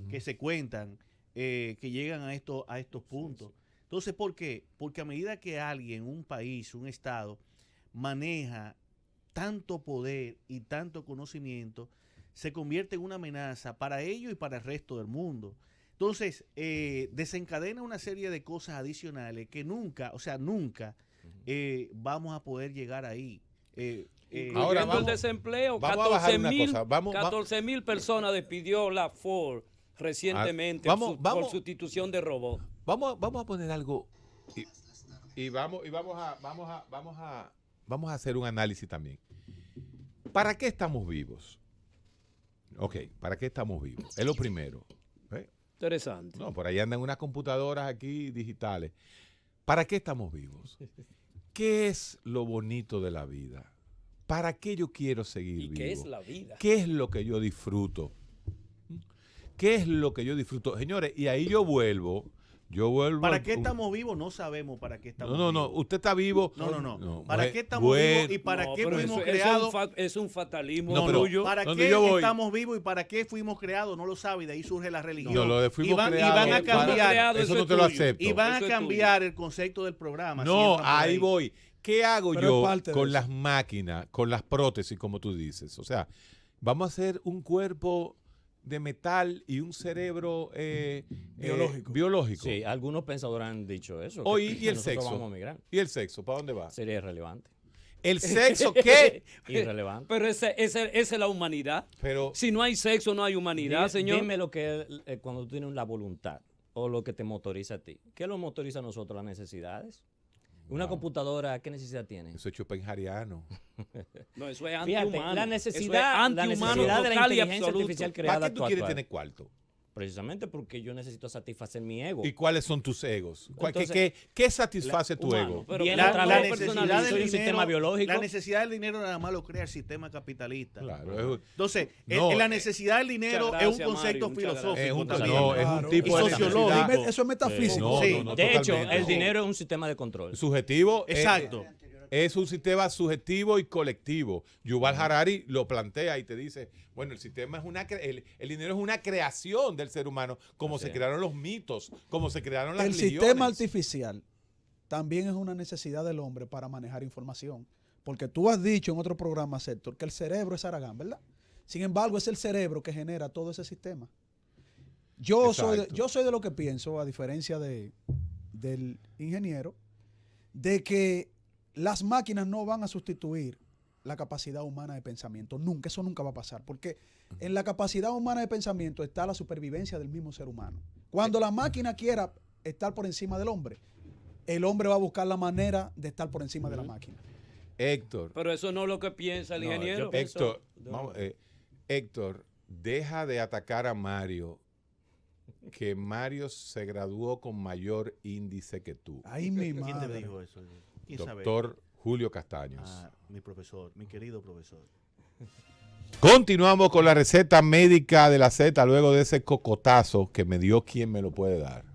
que se cuentan, que llegan a estos puntos. Entonces, ¿por qué? Porque a medida que alguien, un país, un estado, maneja tanto poder y tanto conocimiento, se convierte en una amenaza para ellos y para el resto del mundo. Entonces, desencadena una serie de cosas adicionales que nunca vamos a poder llegar ahí. Ahora Incluyendo el desempleo, vamos a bajar una 14.000 cosa. Vamos- 14.000 personas despidió la Ford recientemente Vamos- por vamos- sustitución de robots. Vamos a poner algo y vamos a hacer un análisis también. ¿Para qué estamos vivos? Ok, ¿para qué estamos vivos? Es lo primero. ¿Eh? Interesante. No, por ahí andan unas computadoras aquí digitales. ¿Para qué estamos vivos? ¿Qué es lo bonito de la vida? ¿Para qué yo quiero seguir ¿Y vivo? qué es la vida? ¿Qué es lo que yo disfruto? ¿Qué es lo que yo disfruto? Señores, y ahí yo vuelvo. ¿Para qué estamos vivos? No sabemos para qué estamos No, vivos. usted está vivo. No. ¿Para qué estamos bueno, vivos y para No, qué pero fuimos eso creados? es un fatalismo No, pero- tuyo. ¿Para ¿Dónde qué yo voy? estamos vivos y para qué fuimos creados? No lo sabe, de ahí surge la religión. No, lo de fuimos y van creados, a fuimos cambiar, creados, eso eso no es te lo tuyo. acepto. y van Eso a es cambiar el concepto del programa. si No, entran por ahí voy. ¿Qué hago Pero yo es parte de con eso. las máquinas, con las prótesis, como tú dices? O sea, vamos a hacer un cuerpo de metal y un cerebro biológico. Sí, algunos pensadores han dicho eso. Oye, que ¿y el nosotros sexo? vamos a migrar. ¿Y el sexo? ¿Para dónde va? Sería irrelevante. ¿El sexo qué? Irrelevante. Pero esa es la humanidad. Pero Si no hay sexo, no hay humanidad, señor. Dime lo que cuando tú tienes la voluntad o lo que te motoriza a ti. ¿Qué lo motoriza a nosotros? Las necesidades. Una computadora, ¿qué necesidad tiene? Eso es schopenhaueriano. No, eso es Fíjate, antihumano. la necesidad de la inteligencia artificial creada ¿Para qué tú quieres actual. tener cuarto? Precisamente porque yo necesito satisfacer mi ego. ¿Y cuáles son tus egos? Entonces, ¿Qué satisface tu humano, ego? pero la necesidad del soy un sistema dinero, biológico. la necesidad del dinero nada más lo crea el sistema capitalista. Claro, Entonces, no, la necesidad del dinero muchas es un gracias, concepto Mario, muchas filosófico. es un, también. no, es un tipo Y de sociológico. necesidad. Eso es metafísico. No, Sí. no, De hecho, totalmente. el dinero es un sistema de control. Subjetivo. Exacto. Es un sistema subjetivo y colectivo. Yuval Harari lo plantea y te dice, bueno, el sistema es el dinero es una creación del ser humano, como se crearon los mitos, como se crearon las El religiones. sistema artificial también es una necesidad del hombre para manejar información. Porque tú has dicho en otro programa, Sector, que el cerebro es Aragán, ¿verdad? Sin embargo, es el cerebro que genera todo ese sistema. Yo soy de lo que pienso, a diferencia del ingeniero, de que las máquinas no van a sustituir la capacidad humana de pensamiento. Nunca, eso nunca va a pasar. Porque en la capacidad humana de pensamiento está la supervivencia del mismo ser humano. Cuando la máquina quiera estar por encima del hombre, el hombre va a buscar la manera de estar por encima de la máquina. Héctor. Pero eso no es lo que piensa el ingeniero. Héctor, deja de atacar a Mario, que Mario se graduó con mayor índice que tú. Ay, mi ¿Quién te madre. dijo eso? ¿Quién sabe? Doctor Julio Castaños. Mi profesor, mi querido profesor. Continuamos con la receta médica de la Z luego de ese cocotazo que me dio quien me lo puede dar,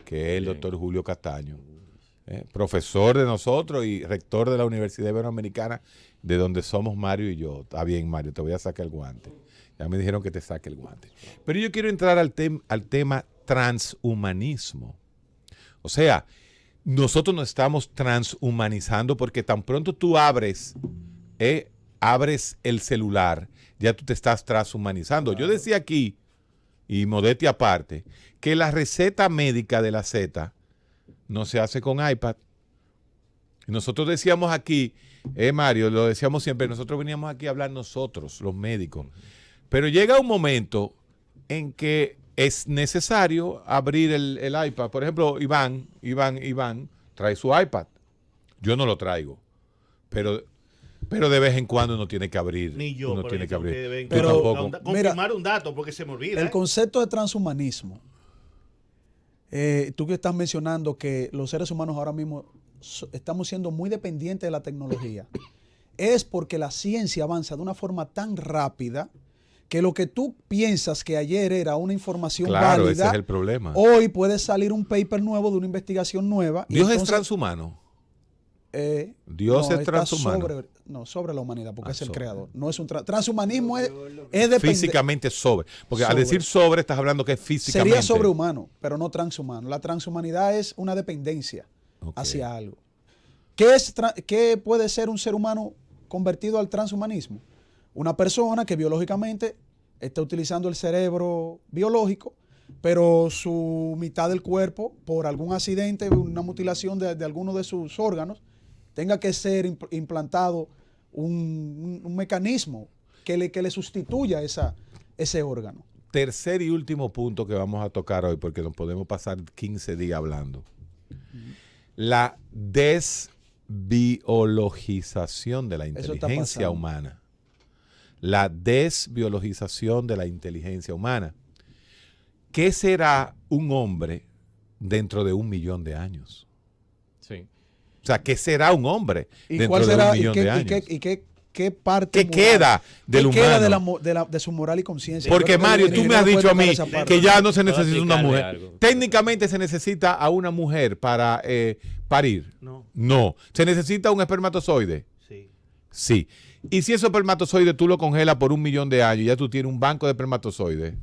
que es el doctor Julio Castaño, profesor de nosotros y rector de la Universidad Iberoamericana, de donde somos Mario y yo. Está bien, Mario, te voy a sacar el guante. Ya me dijeron que te saque el guante. Pero yo quiero entrar al tema transhumanismo. O sea, nosotros nos estamos transhumanizando porque tan pronto tú abres el celular, ya tú te estás transhumanizando. Yo decía aquí, y modestia aparte, que la receta médica de la Z no se hace con iPad. Nosotros decíamos aquí, Mario, lo decíamos siempre, nosotros veníamos aquí a hablar nosotros, los médicos. Pero llega un momento en que es necesario abrir el iPad. Por ejemplo, Iván trae su iPad. Yo no lo traigo. Pero de vez en cuando uno tiene que abrir. Ni yo, uno tiene que abrir. Pero tampoco. Confirmar un dato porque se me olvida. El concepto de transhumanismo, tú que estás mencionando que los seres humanos ahora mismo estamos siendo muy dependientes de la tecnología, es porque la ciencia avanza de una forma tan rápida que lo que tú piensas que ayer era una información Claro, válida, ese es el problema. Hoy puede salir un paper nuevo de una investigación nueva. Dios es transhumano. Dios es transhumano. Sobre la humanidad, porque es el creador. No es un transhumanismo, es físicamente sobre. Porque al decir sobre, estás hablando que es físicamente. Sería sobrehumano, pero no transhumano. La transhumanidad es una dependencia hacia algo. ¿Qué puede ser un ser humano convertido al transhumanismo? Una persona que biológicamente está utilizando el cerebro biológico, pero su mitad del cuerpo, por algún accidente, una mutilación de alguno de sus órganos, tenga que ser implantado un mecanismo que le sustituya ese órgano. Tercer y último punto que vamos a tocar hoy, porque nos podemos pasar 15 días hablando. La desbiologización de la inteligencia humana. La desbiologización de la inteligencia humana. ¿Qué será un hombre dentro de 1 millón de años? Sí. O sea, ¿qué será un hombre dentro de 1 millón de años? ¿Qué parte moral, queda del humano? Queda de su moral y conciencia? Porque Mario, tú me has dicho a mí que ya no se necesita una mujer. Técnicamente se necesita a una mujer para parir. No. ¿Se necesita un espermatozoide? Sí. Y si ese espermatozoide tú lo congelas por 1 millón de años, ya tú tienes un banco de espermatozoides.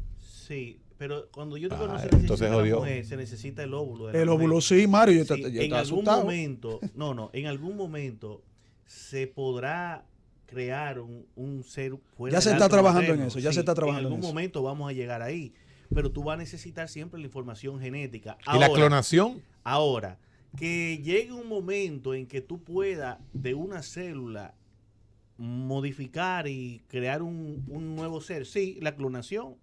Sí. Pero cuando yo digo no se necesita la mujer, se necesita el óvulo. El óvulo sí, Mario. En algún momento se podrá crear un ser fuera. Ya se está trabajando en eso, se está trabajando en algún momento vamos a llegar ahí. Pero tú vas a necesitar siempre la información genética. ¿Y la clonación? Ahora, que llegue un momento en que tú puedas de una célula modificar y crear un nuevo ser. Sí, la clonación.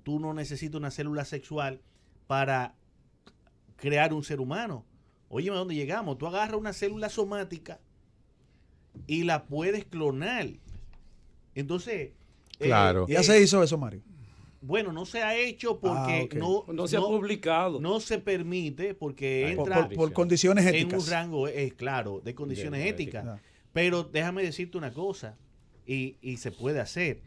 Tú no necesitas una célula sexual para crear un ser humano. Óyeme, ¿a dónde llegamos? Tú agarras una célula somática y la puedes clonar. Entonces... Claro. ¿Ya se hizo eso, Mario? Bueno, no se ha hecho porque no se ha publicado. No se permite porque entra por condiciones éticas. En un rango, claro, de condiciones éticas. Pero déjame decirte una cosa, y se puede hacer.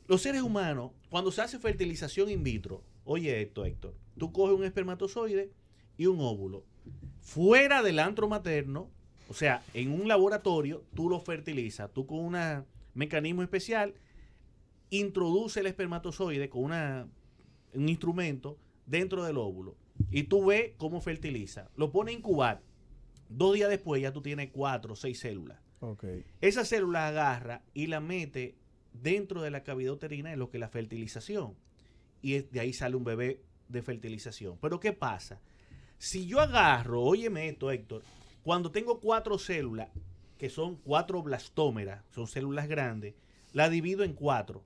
Los seres humanos, cuando se hace fertilización in vitro, oye Héctor, tú coges un espermatozoide y un óvulo. Fuera del antro materno, o sea, en un laboratorio, tú lo fertilizas. Tú con un mecanismo especial introduce el espermatozoide con un instrumento dentro del óvulo y tú ves cómo fertiliza. Lo pone a incubar. 2 días después ya tú tienes 4 o 6 células. Okay. Esas células agarra y la mete dentro de la cavidad uterina en lo que es la fertilización. Y de ahí sale un bebé de fertilización. Pero ¿qué pasa? Si yo agarro, óyeme esto, Héctor, cuando tengo 4 células, que son 4 blastómeras, son células grandes, la divido en 4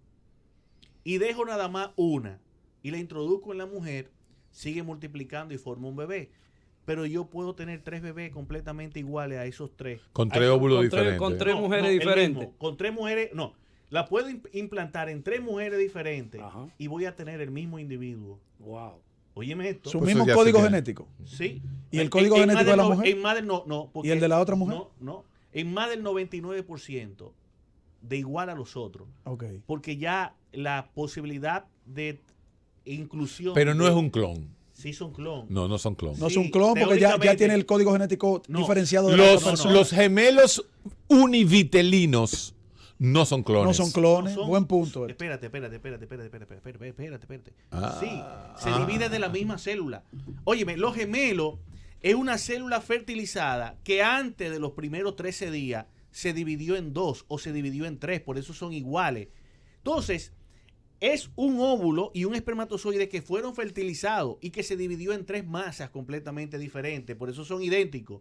y dejo nada más una y la introduzco en la mujer, sigue multiplicando y forma un bebé. Pero yo puedo tener 3 bebés completamente iguales a esos 3. Con 3 óvulos diferentes. Con 3 mujeres diferentes. Con 3 mujeres, no. La puedo implantar en 3 mujeres diferentes. Ajá. Y voy a tener el mismo individuo. Wow. Óyeme esto. Su mismo código genético. Sí. ¿Y el código genético de la mujer? En más del no. ¿Y el de la otra mujer? No. En más del 99% de igual a los otros. Okay. Porque ya la posibilidad de inclusión... Pero no es un clon. Sí son clon. No son clon. No son clon porque ya tiene el código genético diferenciado de la otra persona. Los gemelos univitelinos no son clones. No son clones. Buen punto. Espérate. Sí, se divide de la misma célula. Óyeme, los gemelos es una célula fertilizada que antes de los primeros 13 días se dividió en 2 o se dividió en 3, por eso son iguales. Entonces, es un óvulo y un espermatozoide que fueron fertilizados y que se dividió en 3 masas completamente diferentes, por eso son idénticos.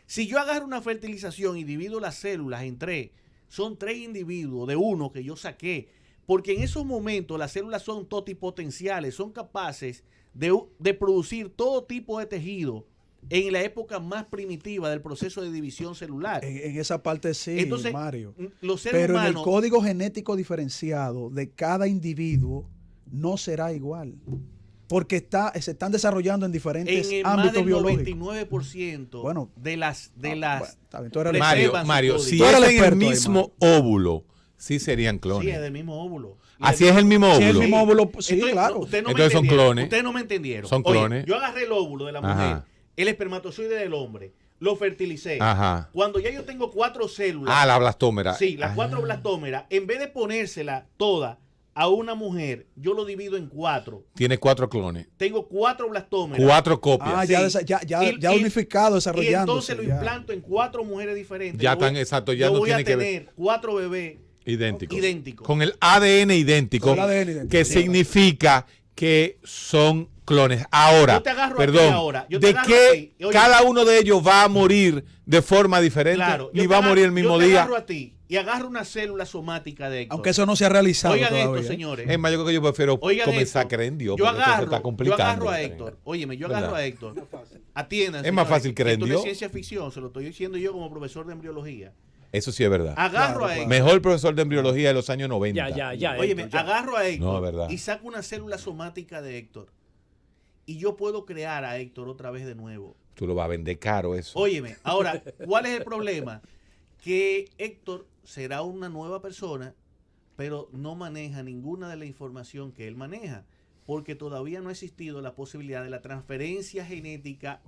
Si yo agarro una fertilización y divido las células en 3, son 3 individuos de uno que yo saqué, porque en esos momentos las células son totipotenciales, son capaces de producir todo tipo de tejido en la época más primitiva del proceso de división celular. En esa parte sí, entonces, Mario. Los seres pero humanos, en el código genético diferenciado de cada individuo no será igual. Porque se están desarrollando en diferentes ámbitos biológicos. En el 99% de las Mario, si es en el mismo óvulo, sí serían clones. Sí, es del mismo óvulo. Así es el mismo óvulo. Si es el mismo óvulo, sí, claro. Entonces son clones. Ustedes no me entendieron. Son clones. Oye, yo agarré el óvulo de la mujer, el espermatozoide del hombre, lo fertilicé. Ajá. Cuando ya yo tengo 4 células. La blastómera. Sí, las 4 blastómeras, en vez de ponérsela toda a una mujer, yo lo divido en 4. Tiene 4 clones. Tengo 4 blastómeras. 4 copias. Ya unificado, desarrollando. Y entonces lo implanto en 4 mujeres diferentes. Ya están, exacto, ya yo no voy tiene a que tener 4 bebés idénticos. Con el ADN idéntico. Que significa que son clones. Ahora, yo te agarro perdón, a ti ¿de qué cada uno de ellos va a morir de forma diferente? Claro, ni va a morir el mismo día. Yo te agarro a ti y agarro una célula somática de Héctor. Aunque eso no se ha realizado. Oigan todavía. esto, señores. Es más, yo creo que yo prefiero comenzar a creer en Dios. Yo agarro a Héctor. Óyeme, yo agarro a Héctor. Atiendan. Es más fácil creer en Dios. Esto es ciencia ficción, se lo estoy diciendo yo como profesor de embriología. Eso sí es verdad. Agarro a Héctor. Mejor profesor de embriología de los años 90. Ya. Óyeme, agarro a Héctor no, es verdad. y saco una célula somática de Héctor. Y yo puedo crear a Héctor otra vez de nuevo. Tú lo vas a vender caro eso. Óyeme, ahora, ¿cuál es el problema? Que Héctor será una nueva persona, pero no maneja ninguna de la información que él maneja, porque todavía no ha existido la posibilidad de la transferencia genética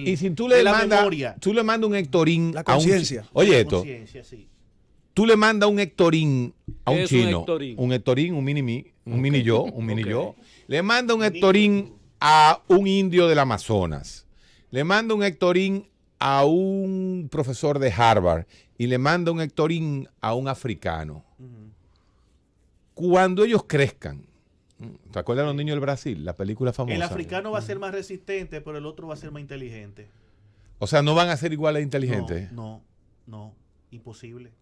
y si tú le mandas, memoria. Tú le mandas un Hectorín la conciencia. Oye esto. Sí. Tú le mandas un Hectorín a un chino. Un Hectorín, un mini yo. Le manda un Hectorín a un indio del Amazonas. Le manda un Hectorín a un profesor de Harvard. Y le manda un Hectorín a un africano. Cuando ellos crezcan, ¿te acuerdas de los niños del Brasil? La película famosa. El africano va a ser más resistente, pero el otro va a ser más inteligente. O sea, no van a ser iguales de inteligentes. No, imposible.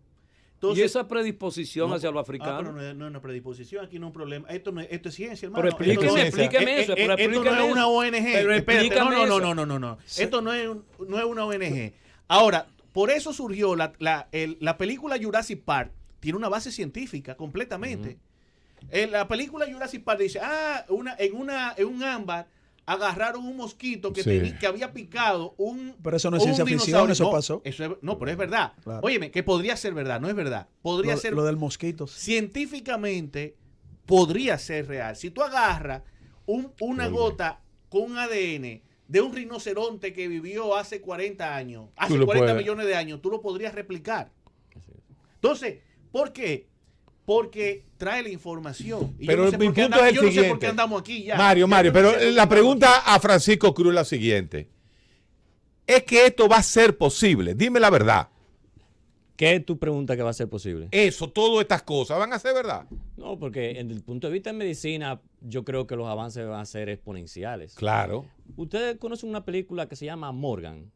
Entonces, y esa predisposición hacia lo africano. pero no es una predisposición, aquí no es un problema. Esto es ciencia, hermano. Pero explíqueme eso. Esto no es una ONG. Pero Espérate, explícame eso. no. Esto no es una ONG. Ahora, por eso surgió la película Jurassic Park. Tiene una base científica completamente. La película Jurassic Park dice, en un ámbar agarraron un mosquito que había picado Pero eso no es ciencia ficción, eso pasó. No, pero es verdad. Claro. Óyeme, que podría ser verdad, no es verdad. Podría ser. Lo del mosquito. Científicamente podría ser real. Si tú agarras una gota con un ADN de un rinoceronte que vivió hace 40 años, hace 40 millones de años, tú lo podrías replicar. Entonces, ¿por qué? Porque trae la información. Y pero mi punto es el siguiente. No sé por qué andamos aquí ya. Mario, pero la pregunta a Francisco Cruz es la siguiente. ¿Es que esto va a ser posible? Dime la verdad. ¿Qué es tu pregunta que va a ser posible? Eso, todas estas cosas, ¿van a ser verdad? No, porque desde el punto de vista de medicina, yo creo que los avances van a ser exponenciales. Claro. Ustedes conocen una película que se llama Morgan.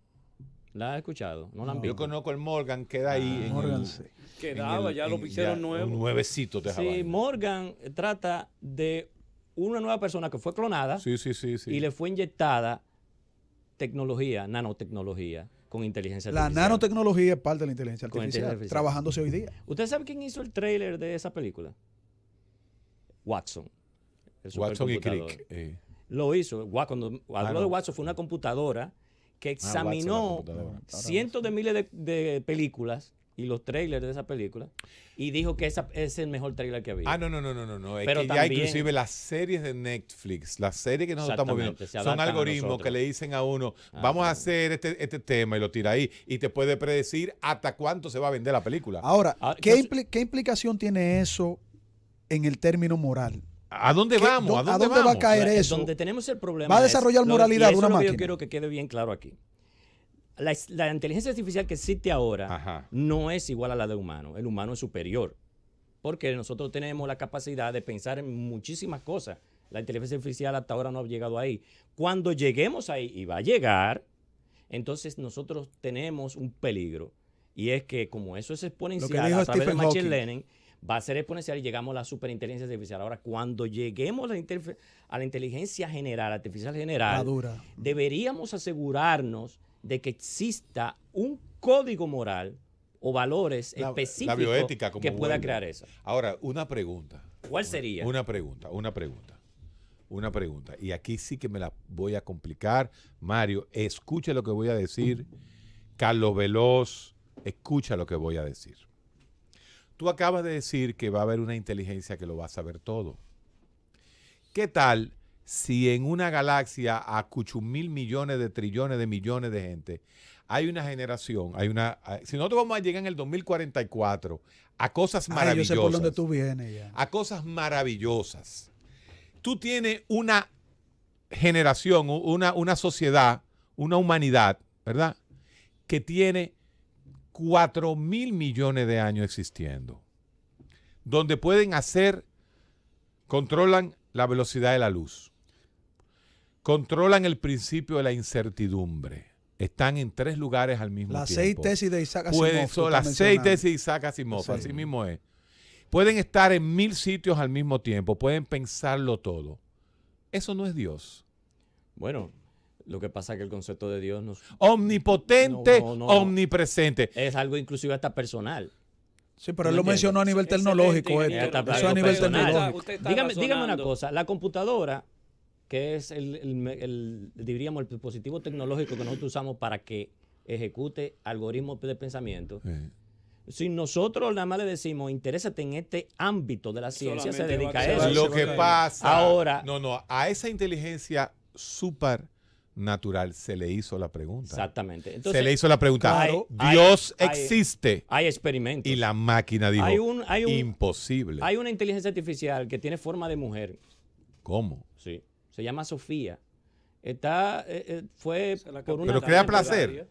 ¿La has escuchado? ¿No la han visto? Yo conozco el Morgan, queda ahí. Morgan, sí. Quedaba, ya lo pusieron nuevo. Un nuevecito de Sí, Morgan trata de una nueva persona que fue clonada Sí. y le fue inyectada tecnología, nanotecnología, con inteligencia La artificial. nanotecnología es parte de la inteligencia Con artificial, inteligencia artificial. trabajándose hoy día. ¿Usted sabe quién hizo el tráiler de esa película? Watson. El Watson y supercomputador. Crick. Lo hizo. Cuando habló de Watson, fue una computadora que examinó cientos de miles de películas y los trailers de esa película y dijo que ese es el mejor trailer que había. No. Es Pero que ya también, inclusive las series de Netflix, las series que nosotros estamos viendo, se son adaptan a algoritmos nosotros. que le dicen a uno, vamos a hacer este tema y lo tira ahí y te puede predecir hasta cuánto se va a vender la película. Ahora, ¿qué implicación tiene eso en el término moral? ¿A dónde vamos? ¿A dónde va a caer eso? Donde tenemos el problema ¿Va a desarrollar moralidad de una máquina? Yo quiero que quede bien claro aquí. La inteligencia artificial que existe ahora no es igual a la del humano. El humano es superior. Porque nosotros tenemos la capacidad de pensar en muchísimas cosas. La inteligencia artificial hasta ahora no ha llegado ahí. Cuando lleguemos ahí, y va a llegar, entonces nosotros tenemos un peligro. Y es que como eso es exponencial a través de Machine Learning, va a ser exponencial y llegamos a la superinteligencia artificial. Ahora, cuando lleguemos a la inteligencia general, artificial general, deberíamos asegurarnos de que exista un código moral o valores específicos la bioética como que pueda crear eso. Ahora, una pregunta. ¿Cuál sería? Una pregunta. Y aquí sí que me la voy a complicar. Mario, escuche lo que voy a decir. Carlos Veloz, escucha lo que voy a decir. Tú acabas de decir que va a haber una inteligencia que lo va a saber todo. ¿Qué tal si en una galaxia a 8.000 millones de trillones de millones de gente hay una generación, si nosotros vamos a llegar en el 2044 a cosas maravillosas. Yo sé por dónde tú vienes ya. A cosas maravillosas. Tú tienes una generación, una sociedad, una humanidad, ¿verdad? Que tiene 4.000 millones de años existiendo. Donde pueden controlan la velocidad de la luz. Controlan el principio de la incertidumbre. Están en 3 lugares al mismo tiempo. Las 6 tesis de Isaac Asimov. Las 6 tesis de Isaac Asimov, sí. Así mismo es. Pueden estar en 1000 sitios al mismo tiempo. Pueden pensarlo todo. Eso no es Dios. Bueno, lo que pasa es que el concepto de Dios no omnipotente, omnipresente. Es algo inclusive hasta personal. Sí, pero él lo mencionó a nivel tecnológico. Eso a nivel tecnológico. Dígame una cosa. La computadora, que es diríamos, el dispositivo tecnológico que nosotros usamos para que ejecute algoritmos de pensamiento. Si nosotros nada más le decimos, interésate en este ámbito de la ciencia, se dedica a eso. Lo que pasa ahora, a esa inteligencia supernatural se le hizo la pregunta. Exactamente. Entonces, se le hizo la pregunta. Dios existe. Hay experimentos. Y la máquina dijo, imposible. Hay una inteligencia artificial que tiene forma de mujer. ¿Cómo? Sí. Se llama Sofía. Fue por una... Pero crea placer.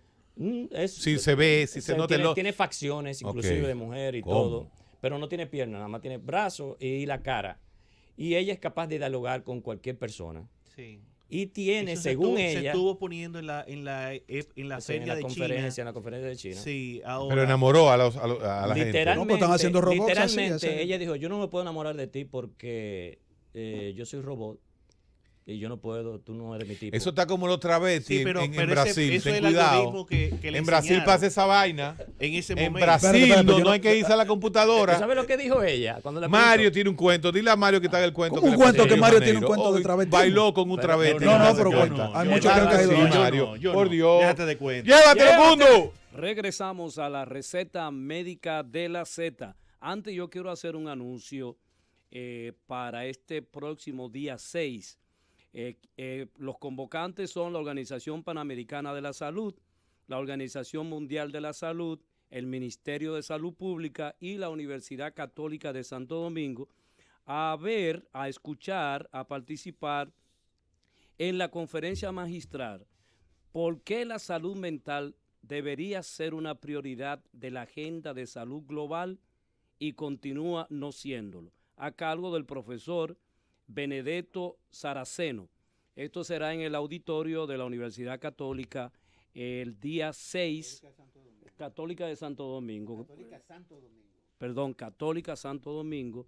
Si se ve, si se nota. Tiene facciones, inclusive de mujer y todo. Pero no tiene piernas, nada más tiene brazos y la cara. Y ella es capaz de dialogar con cualquier persona. Sí. y tiene, Eso según se ella... estuvo poniendo en la feria de China. En la conferencia de China. Sí, ahora. Pero enamoró a la gente. No, pues están haciendo robots literalmente así. ella dijo, yo no me puedo enamorar de ti porque yo soy robot y yo no puedo, tú no eres mi tipo. Eso está como los travestis Sí, en Brasil. eso Ten es el cuidado. algoritmo que le En Brasil enseñaron pasa esa vaina. en ese En momento. Brasil Espérate, no hay que irse a la computadora. ¿Sabes lo que dijo ella? Cuando le Mario preguntó? tiene un cuento. Dile a Mario que está en el cuento. ¿Cómo un le cuento pasó que a Mario Janeiro? tiene un cuento de travesti? Bailó con un Pero- travesti. No, se pero cuenta. bueno, hay yo muchos que han Claro caído sí, en eso. Mario. Por Dios. Déjate de cuenta. ¡Llévate el mundo! Regresamos a la receta médica de la Z. Antes yo quiero hacer un anuncio para este próximo día 6. Los convocantes son la Organización Panamericana de la Salud, la Organización Mundial de la Salud, el Ministerio de Salud Pública y la Universidad Católica de Santo Domingo a escuchar, a participar en la conferencia magistral ¿Por qué la salud mental debería ser una prioridad de la agenda de salud global y continúa no siéndolo? A cargo del profesor Benedetto Saraceno. Esto será en el auditorio de la Universidad Católica el día 6. Católica de Santo Domingo. Católica Santo Domingo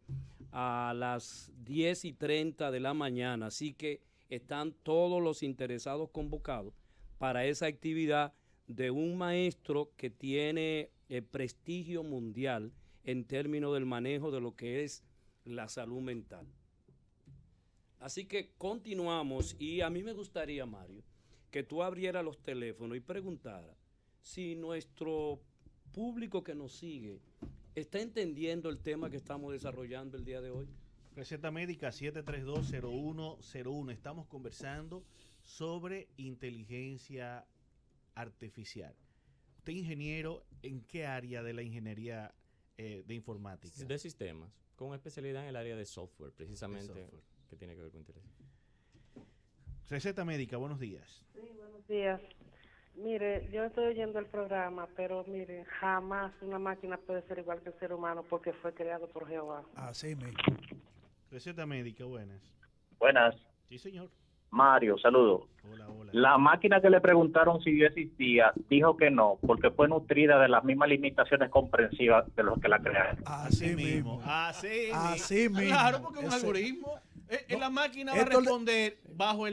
a las 10:30 de la mañana. Así que están todos los interesados convocados para esa actividad de un maestro que tiene prestigio mundial en términos del manejo de lo que es la salud mental. Así que continuamos y a mí me gustaría, Mario, que tú abrieras los teléfonos y preguntaras si nuestro público que nos sigue está entendiendo el tema que estamos desarrollando el día de hoy. Receta médica 7320101. Estamos conversando sobre inteligencia artificial. Usted, ingeniero, ¿en qué área de la ingeniería de informática? De sistemas, con especialidad en el área de software, precisamente, que tiene que ver con inteligencia. Receta médica, buenos días. Sí, buenos días. Mire, yo estoy oyendo el programa, pero mire, jamás una máquina puede ser igual que el ser humano porque fue creado por Jehová. Así mismo. Receta médica, buenas. Buenas. Sí, señor. Mario, saludos. Hola, hola. La máquina que le preguntaron si yo existía, dijo que no, porque fue nutrida de las mismas limitaciones comprensivas de los que la crearon. Así mismo. Así mismo. Claro, porque es un Ese- algoritmo. No, La máquina va a esto le- responder bajo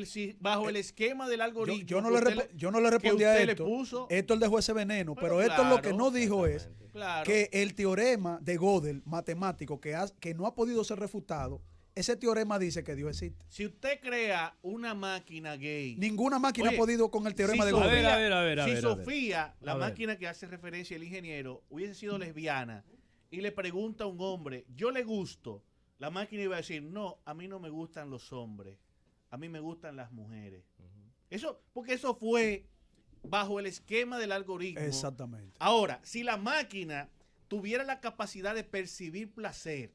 el esquema del algoritmo. Yo no que le, usted yo no le respondí a usted le esto. puso. Héctor dejó ese veneno, Pero pero Héctor lo que claro, no dijo es Claro. que el teorema de Gödel, matemático, que no ha podido ser refutado, ese teorema dice que Dios existe. Si usted crea una máquina gay. Ninguna máquina Oye, ha podido con el teorema de Sofía- Gödel. Si a ver. Sofía, la A ver. máquina que hace referencia al ingeniero, hubiese sido lesbiana y le pregunta a un hombre, yo le gusto, la máquina iba a decir, no, a mí no me gustan los hombres, a mí me gustan las mujeres. Eso, porque eso fue bajo el esquema del algoritmo. Exactamente. Ahora, si la máquina tuviera la capacidad de percibir placer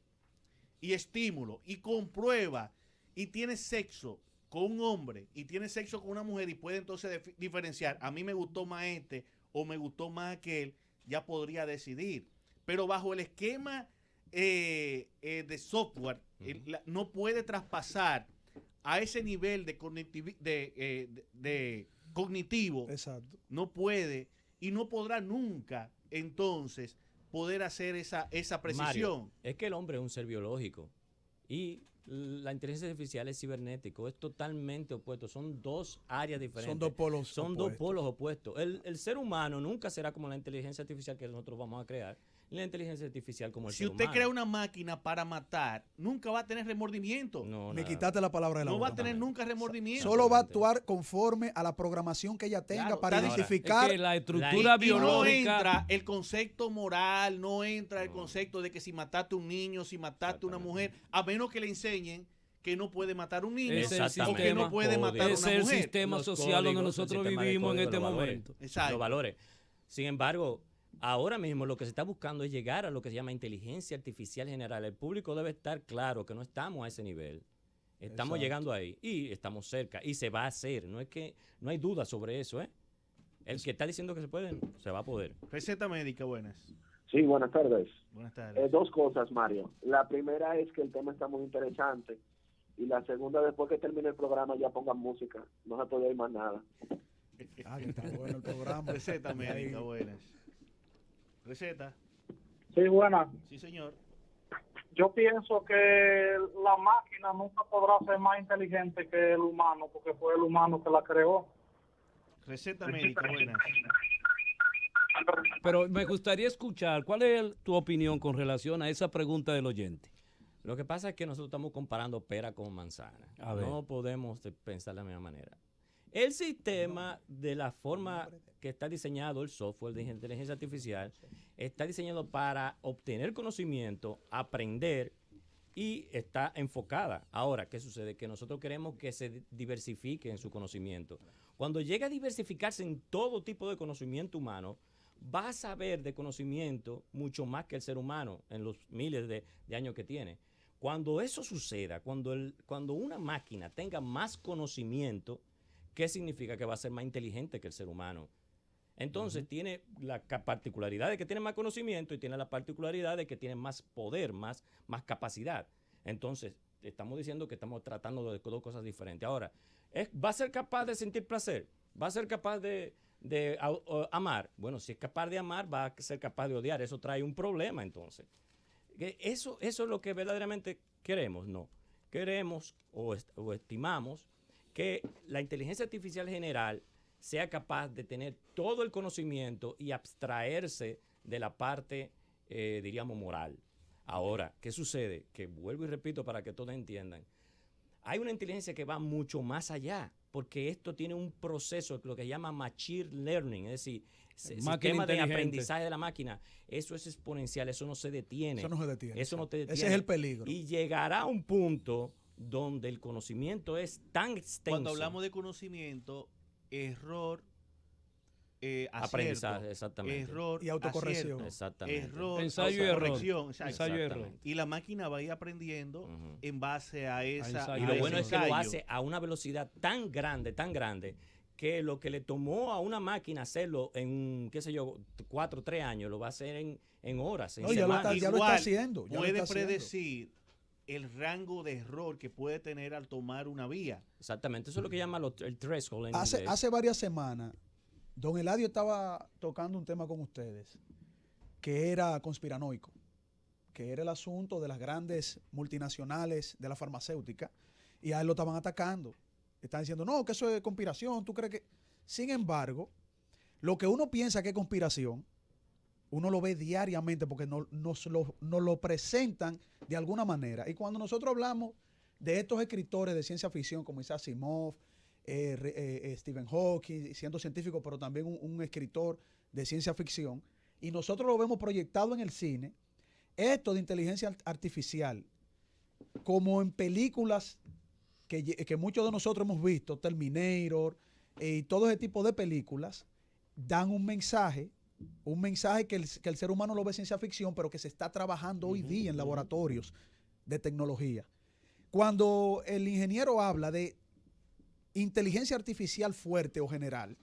y estímulo y comprueba y tiene sexo con un hombre y tiene sexo con una mujer y puede entonces diferenciar, a mí me gustó más este o me gustó más aquel, ya podría decidir. Pero bajo el esquema de software, no puede traspasar a ese nivel de cognitivo. Exacto. No puede y no podrá nunca entonces poder hacer esa precisión. Mario, es que el hombre es un ser biológico y la inteligencia artificial es cibernético, es totalmente opuesto, son dos áreas diferentes. Son dos polos Son opuestos. dos polos opuestos. El ser humano nunca será como la inteligencia artificial que nosotros vamos a crear, ni la inteligencia artificial como el Si ser usted humano. crea una máquina para matar, nunca va a tener remordimiento. No, Me nada. quitaste la palabra de la No va a boca. tener nunca remordimiento. Solo va a actuar conforme a la programación que ella tenga Claro, para está bien. identificar. Es que la Y estructura no biológica... entra el concepto moral, no entra el concepto de que si mataste a un niño, si mataste a una mujer, a menos que le enseñen que no puede matar a un niño Ese es el o que sistema. no puede matar a Ese una es el mujer. sistema Los social donde códigos, el nosotros sistema de vivimos en código, este los valores. momento. Exacto. Los valores. Sin embargo, ahora mismo lo que se está buscando es llegar a lo que se llama inteligencia artificial general. El público debe estar claro que no estamos a ese nivel. Estamos llegando ahí y estamos cerca y se va a hacer. No es que no hay duda sobre eso, ¿eh? El que está diciendo que se puede, se va a poder. Receta médica, buenas. Sí, buenas tardes. Buenas tardes. Dos cosas, Mario. La primera es que el tema está muy interesante y la segunda, después que termine el programa, ya pongan música. No se puede oír más nada. Ah, que está bueno el programa. Receta médica, buenas. Receta. Sí, buena. Sí, señor. Yo pienso que la máquina nunca podrá ser más inteligente que el humano, porque fue el humano que la creó. Receta médica, buenas. Pero me gustaría escuchar, ¿cuál es tu opinión con relación a esa pregunta del oyente? Lo que pasa es que nosotros estamos comparando pera con manzana. A ver. No podemos pensar de la misma manera. El sistema, de la forma que está diseñado el software de inteligencia artificial, está diseñado para obtener conocimiento, aprender y está enfocada. Ahora, ¿qué sucede? Que nosotros queremos que se diversifique en su conocimiento. Cuando llega a diversificarse en todo tipo de conocimiento humano, va a saber de conocimiento mucho más que el ser humano en los miles de años que tiene. Cuando eso suceda, cuando una máquina tenga más conocimiento, ¿qué significa? Que va a ser más inteligente que el ser humano. Entonces tiene la particularidad de que tiene más conocimiento y tiene la particularidad de que tiene más poder, más capacidad. Entonces, estamos diciendo que estamos tratando de dos cosas diferentes. Ahora, ¿va a ser capaz de sentir placer? ¿Va a ser capaz de amar? Bueno, si es capaz de amar, va a ser capaz de odiar. Eso trae un problema, entonces. Eso es lo que verdaderamente queremos, ¿no? Queremos o estimamos que la inteligencia artificial general sea capaz de tener todo el conocimiento y abstraerse de la parte, diríamos, moral. Ahora, ¿qué sucede? Que vuelvo y repito para que todos entiendan. Hay una inteligencia que va mucho más allá, porque esto tiene un proceso, lo que se llama machine learning, es decir, sistema de aprendizaje de la máquina. Eso es exponencial, eso no se detiene. Eso no se detiene. Eso no te detiene. Ese es el peligro. Y llegará a un punto donde el conocimiento es tan extenso. Cuando hablamos de conocimiento, error, aprendizaje, acierto, exactamente. error y autocorrección. Acierto, exactamente. error, ensayo y error. corrección. Ensayo y error. Y la máquina va a ir aprendiendo en base a esa. Y lo bueno es que lo hace a una velocidad tan grande, que lo que le tomó a una máquina hacerlo en, qué sé yo, 4 o 3 años, lo va a hacer en horas, en semanas. Ya lo está haciendo. Puede predecir el rango de error que puede tener al tomar una vía. Exactamente, eso es lo que llama el threshold en inglés. Hace varias semanas, don Eladio estaba tocando un tema con ustedes que era conspiranoico, que era el asunto de las grandes multinacionales de la farmacéutica, y a él lo estaban atacando. Están diciendo, no, que eso es conspiración, ¿tú crees que...? Sin embargo, lo que uno piensa que es conspiración, uno lo ve diariamente porque nos lo presentan de alguna manera. Y cuando nosotros hablamos de estos escritores de ciencia ficción como Isaac Asimov, Stephen Hawking, siendo científico, pero también un escritor de ciencia ficción, y nosotros lo vemos proyectado en el cine, esto de inteligencia artificial, como en películas que muchos de nosotros hemos visto, Terminator y todo ese tipo de películas, dan un mensaje que el ser humano lo ve ciencia ficción, pero que se está trabajando hoy día en laboratorios de tecnología. Cuando el ingeniero habla de inteligencia artificial fuerte o general,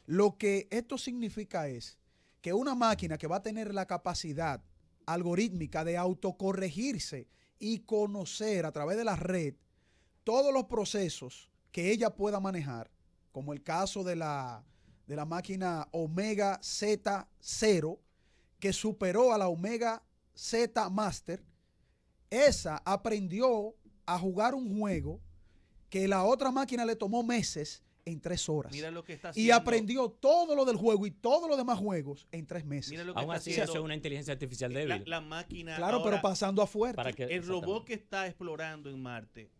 lo que esto significa es que una máquina que va a tener la capacidad algorítmica de autocorregirse y conocer a través de la red todos los procesos que ella pueda manejar, como el caso de la máquina Omega Z0, que superó a la Omega Z Master, esa aprendió a jugar un juego que la otra máquina le tomó meses en 3 horas. Mira lo que está haciendo. Y aprendió todo lo del juego y todos los demás juegos en 3 meses. Mira lo que Aún así, eso es una inteligencia artificial débil. La máquina. Claro, ahora, pero pasando a fuerte. El robot que está explorando en Marte.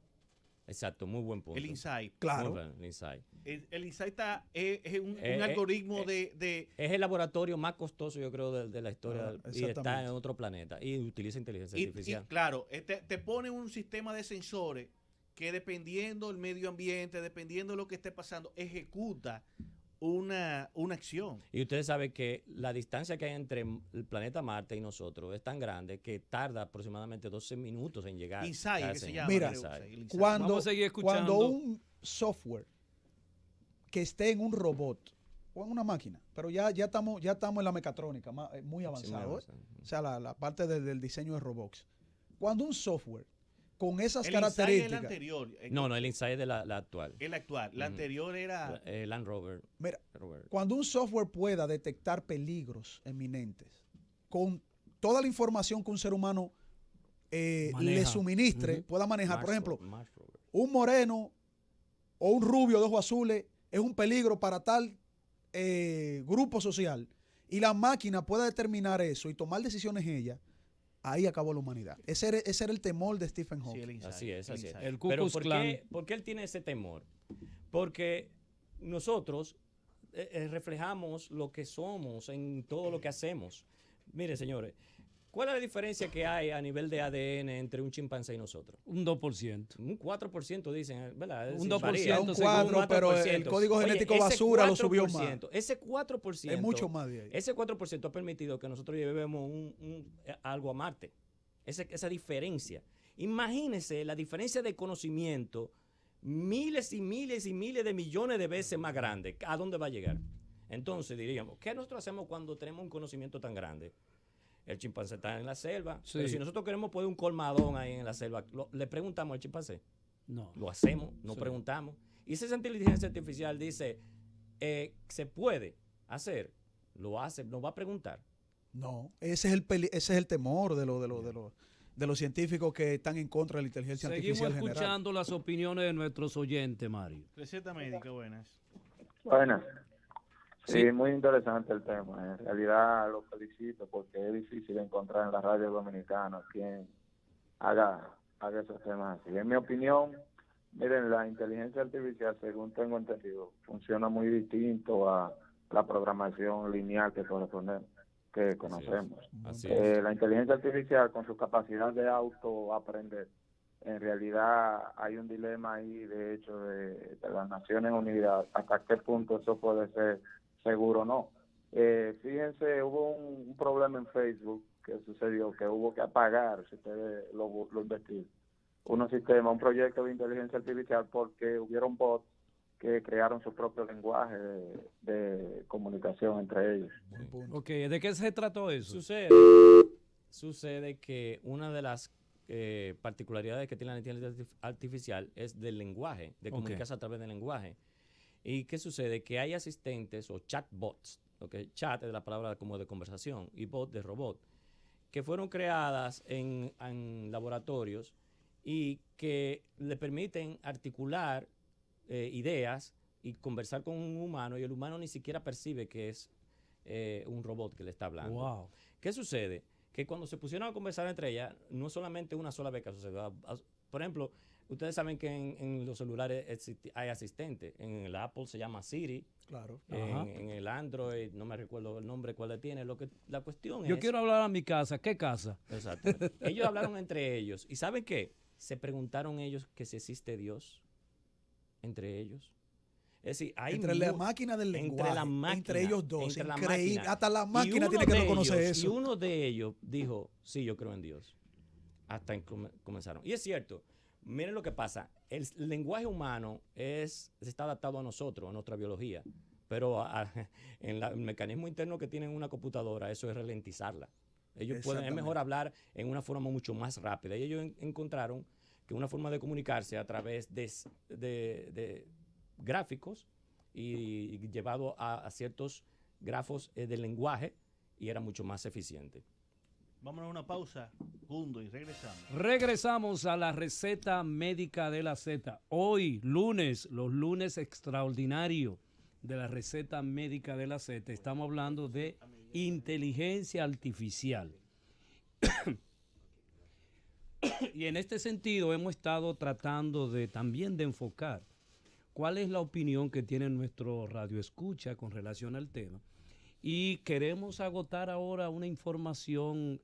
Exacto, muy buen punto. El InSight. Claro. El InSight. El InSight es un algoritmo de... Es el laboratorio más costoso, yo creo, de la historia. Y está en otro planeta. Y utiliza inteligencia artificial. Y claro, te pone un sistema de sensores que dependiendo del medio ambiente, dependiendo de lo que esté pasando, ejecuta una acción. Y ustedes saben que la distancia que hay entre el planeta Marte y nosotros es tan grande que tarda aproximadamente 12 minutos en llegar. InSight, que se llama. Mira, cuando un software que esté en un robot o en una máquina, pero ya estamos en la mecatrónica, muy avanzado, o sea, la parte del diseño de robots. Cuando un software con esas el características. Insight es el anterior. No, el Insight es de la actual. El actual. La anterior era... Land Rover. Mira, cuando un software pueda detectar peligros eminentes con toda la información que un ser humano le suministre, pueda manejar. Por ejemplo, un moreno o un rubio de ojos azules es un peligro para tal grupo social y la máquina pueda determinar eso y tomar decisiones ella, ahí acabó la humanidad. Ese era el temor de Stephen Hawking. Así es. El Ku Pero Klux Klan. ¿por qué él tiene ese temor? Porque nosotros reflejamos lo que somos en todo lo que hacemos. Mire, señores, ¿cuál es la diferencia que hay a nivel de ADN entre un chimpancé y nosotros? Un 2%. Un 4% dicen, ¿verdad? Un 2%, varía. Un 4%, pero el código genético basura lo subió más. Ese 4%. Es mucho más de ahí. Ese 4% ha permitido que nosotros llevemos algo a Marte. Esa diferencia. Imagínense la diferencia de conocimiento, miles y miles y miles de millones de veces más grande. ¿A dónde va a llegar? Entonces diríamos, ¿qué nosotros hacemos cuando tenemos un conocimiento tan grande? El chimpancé está en la selva, pero si nosotros queremos poner un colmadón ahí en la selva, ¿le preguntamos al chimpancé? No. Lo hacemos, no preguntamos. Y si esa inteligencia artificial dice, se puede hacer, lo hace, nos va a preguntar. No, ese es el temor de los científicos que están en contra de la inteligencia artificial Seguimos general. escuchando las opiniones de nuestros oyentes, Mario. Receta médica, buenas. Buenas. Sí, Sí. muy interesante el tema. En realidad lo felicito porque es difícil encontrar en la radio dominicana quien haga esos temas así. En mi opinión, miren, la inteligencia artificial, según tengo entendido, funciona muy distinto a la programación lineal que conocemos. Así es. La inteligencia artificial, con su capacidad de autoaprender, en realidad hay un dilema ahí, de hecho, de las Naciones Unidas, hasta qué punto eso puede ser seguro o no. Fíjense, hubo un problema en Facebook que sucedió, que hubo que apagar, si ustedes lo investigan, un proyecto de inteligencia artificial porque hubieron bots que crearon su propio lenguaje de comunicación entre ellos. Ok, ¿de qué se trató eso? Sucede que una de las particularidades que tiene la inteligencia artificial es del lenguaje, de comunicarse a través del lenguaje. ¿Y qué sucede? Que hay asistentes o chatbots, chat es la palabra como de conversación y bot de robot, que fueron creadas en laboratorios y que le permiten articular ideas y conversar con un humano, y el humano ni siquiera percibe que es un robot que le está hablando. Wow. ¿Qué sucede? Que cuando se pusieron a conversar entre ellas, no solamente una sola vez que sucedió. Por ejemplo, ustedes saben que en los celulares hay asistentes. En el Apple se llama Siri. Claro. En el Android, no me recuerdo el nombre cuál le tiene. La cuestión Yo es... quiero hablar a mi casa. ¿Qué casa? Exacto. Ellos hablaron entre ellos. ¿Y saben qué? Se preguntaron ellos que si existe Dios entre ellos. Es decir, hay entre la máquina del lenguaje, entre ellos dos, increíble. Hasta la máquina tiene que reconocer eso. Y uno de ellos dijo, sí, yo creo en Dios. Hasta comenzaron. Y es cierto, miren lo que pasa. El lenguaje humano se está adaptado a nosotros, a nuestra biología. Pero en el mecanismo interno que tienen una computadora, eso es ralentizarla. Es mejor hablar en una forma mucho más rápida. Y ellos encontraron que una forma de comunicarse a través de gráficos y llevado a ciertos grafos del lenguaje, y era mucho más eficiente. Vámonos a una pausa, Gundo, y regresamos. Regresamos a la receta médica de la Z. Hoy, lunes, los lunes extraordinarios de la receta médica de la Z. Estamos hablando de inteligencia artificial. Y en este sentido hemos estado tratando también de enfocar cuál es la opinión que tiene nuestro radioescucha con relación al tema. Y queremos agotar ahora una información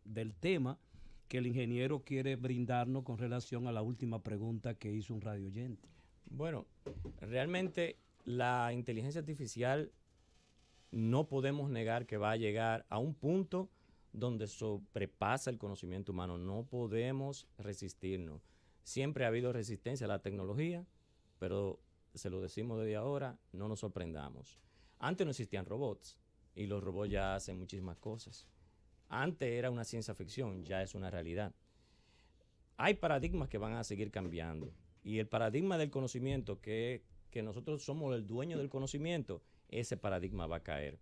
del tema que el ingeniero quiere brindarnos con relación a la última pregunta que hizo un radio oyente. Bueno, realmente la inteligencia artificial no podemos negar que va a llegar a un punto donde sobrepasa el conocimiento humano. No podemos resistirnos. Siempre ha habido resistencia a la tecnología, pero se lo decimos desde ahora, no nos sorprendamos. Antes no existían robots y los robots ya hacen muchísimas cosas. Antes era una ciencia ficción, ya es una realidad. hay paradigmas que van a seguir cambiando. Y el paradigma del conocimiento, que nosotros somos el dueño del conocimiento, ese paradigma va a caer.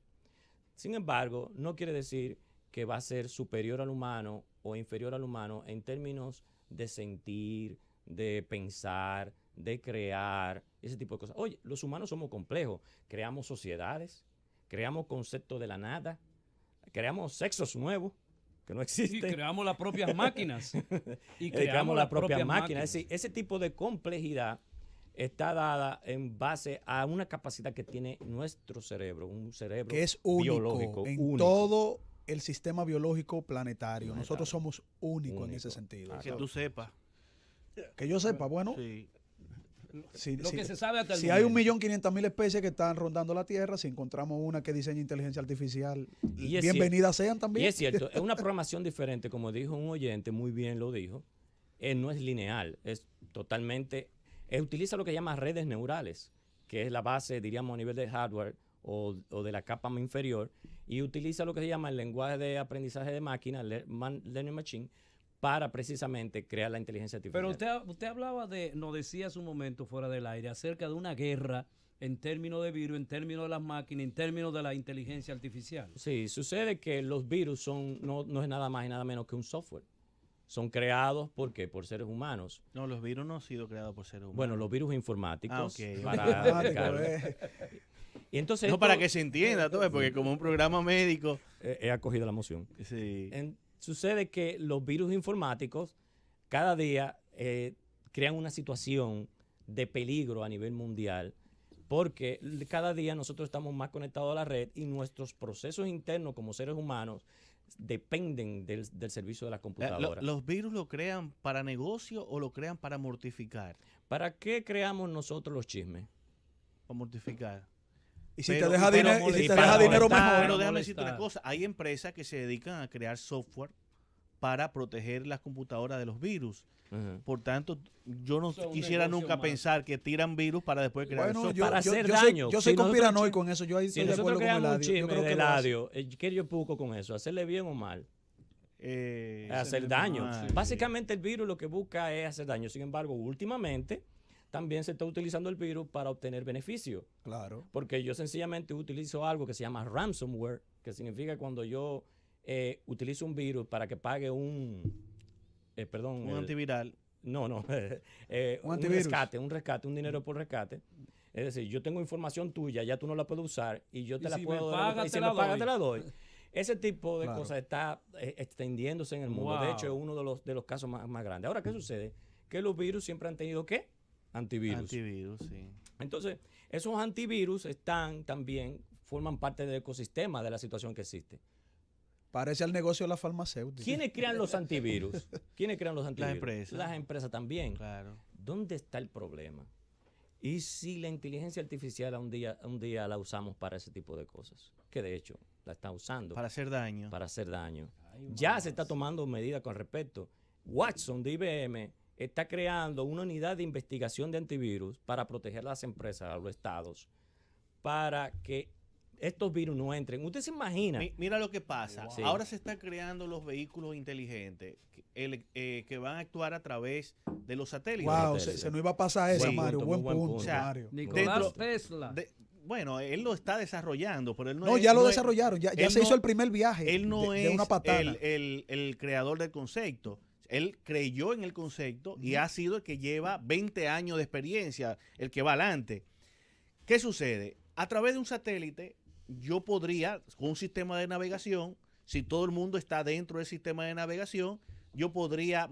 Sin embargo, no quiere decir que va a ser superior al humano o inferior al humano en términos de sentir, de pensar, de crear, ese tipo de cosas. Oye, los humanos somos complejos. Creamos sociedades, creamos conceptos de la nada, creamos sexos nuevos que no existen. Y creamos las propias máquinas. Y creamos las propias máquinas. Es decir, ese tipo de complejidad está dada en base a una capacidad que tiene nuestro cerebro, un cerebro que es único biológico, en todo el sistema biológico planetario. Nosotros somos únicos en ese sentido. Que tú sepas. Que yo sepa, bueno. Sí. Lo que se sabe hasta el si hay 1.500.000 especies que están rondando la Tierra, si encontramos una que diseña inteligencia artificial, bienvenidas sean también. Y es cierto, es una programación diferente, como dijo un oyente, muy bien lo dijo, no es lineal, es totalmente, utiliza lo que llama redes neurales, que es la base, diríamos, a nivel de hardware o de la capa inferior, y utiliza lo que se llama el lenguaje de aprendizaje de máquina, Learning Machine, para precisamente crear la inteligencia artificial. Pero usted hablaba nos decía hace un momento fuera del aire, acerca de una guerra en términos de virus, en términos de las máquinas, en términos de la inteligencia artificial. Sí, sucede que los virus no es nada más y nada menos que un software. Son creados, ¿por qué? Por seres humanos. No, los virus no han sido creados por seres humanos. Bueno, los virus informáticos. Y entonces no, para que se entienda, todo, porque como un programa médico... He acogido la moción. Sí. Sucede que los virus informáticos cada día crean una situación de peligro a nivel mundial porque cada día nosotros estamos más conectados a la red y nuestros procesos internos como seres humanos dependen del servicio de la computadora. ¿Los virus lo crean para negocio o lo crean para mortificar? ¿Para qué creamos nosotros los chismes? Para mortificar. Y si te deja dinero mejor. Pero déjame decirte una cosa. Hay empresas que se dedican a crear software para proteger las computadoras de los virus. Por tanto, yo no quisiera nunca pensar que tiran virus para después crear software. Para hacer daño. Yo soy conspiranoico con eso. Yo ahí estoy de acuerdo con Eladio. Un chisme de Eladio, ¿qué yo busco con eso? ¿Hacerle bien o mal? Hacer daño. Básicamente el virus lo que busca es hacer daño. Sin embargo, últimamente también se está utilizando el virus para obtener beneficio. Claro. Porque yo sencillamente utilizo algo que se llama ransomware, que significa cuando yo utilizo un virus para que pague un antiviral. No. un rescate, un dinero por rescate. Es decir, yo tengo información tuya, ya tú no la puedes usar y yo te la puedo dar. Y si me pagas, te la doy. Ese tipo de cosas está extendiéndose en el mundo. De hecho, es uno de los casos más grandes. Ahora, ¿qué sucede? Que los virus siempre han tenido ¿qué? Antivirus, sí. Entonces, esos antivirus forman parte del ecosistema de la situación que existe. Parece al negocio de la farmacéutica. ¿Quiénes crean los antivirus? Las empresas. Las empresas también. Claro. ¿Dónde está el problema? ¿Y si la inteligencia artificial un día la usamos para ese tipo de cosas? Que de hecho la está usando. Para hacer daño. Ya se está tomando medidas con respecto. Watson de IBM está creando una unidad de investigación de antivirus para proteger a las empresas, a los estados, para que estos virus no entren. ¿Usted se imagina? Mira lo que pasa. Sí. Ahora se están creando los vehículos inteligentes que van a actuar a través de los satélites. Wow, se nos iba a pasar esa, Mario. Buen punto. O sea, Mario. Nicolás Tesla. Bueno, él lo está desarrollando, pero él no ya lo desarrollaron. Ya se hizo el primer viaje. Él no es una patana. El creador del concepto. Él creyó en el concepto y ha sido el que lleva 20 años de experiencia, el que va adelante. ¿Qué sucede? A través de un satélite, yo podría, con un sistema de navegación, si todo el mundo está dentro del sistema de navegación, yo podría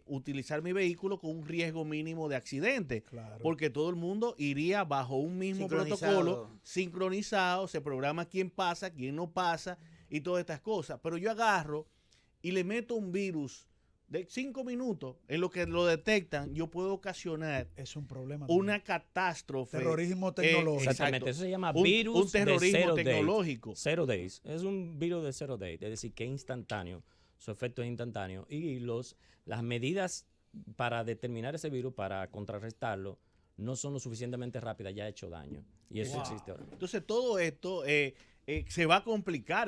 utilizar mi vehículo con un riesgo mínimo de accidente. Claro. Porque todo el mundo iría bajo un mismo protocolo, sincronizado, se programa quién pasa, quién no pasa y todas estas cosas. Pero yo agarro y le meto un virus de 5 minutos, en lo que lo detectan, yo puedo ocasionar una catástrofe. Terrorismo tecnológico. Exactamente, eso se llama virus un terrorismo tecnológico. 0 days. Es un virus de 0 days, es decir, que es instantáneo. Su efecto es instantáneo. Y las medidas para determinar ese virus, para contrarrestarlo, no son lo suficientemente rápidas, ya ha hecho daño. Y eso existe ahora mismo. Entonces todo esto se va a forma,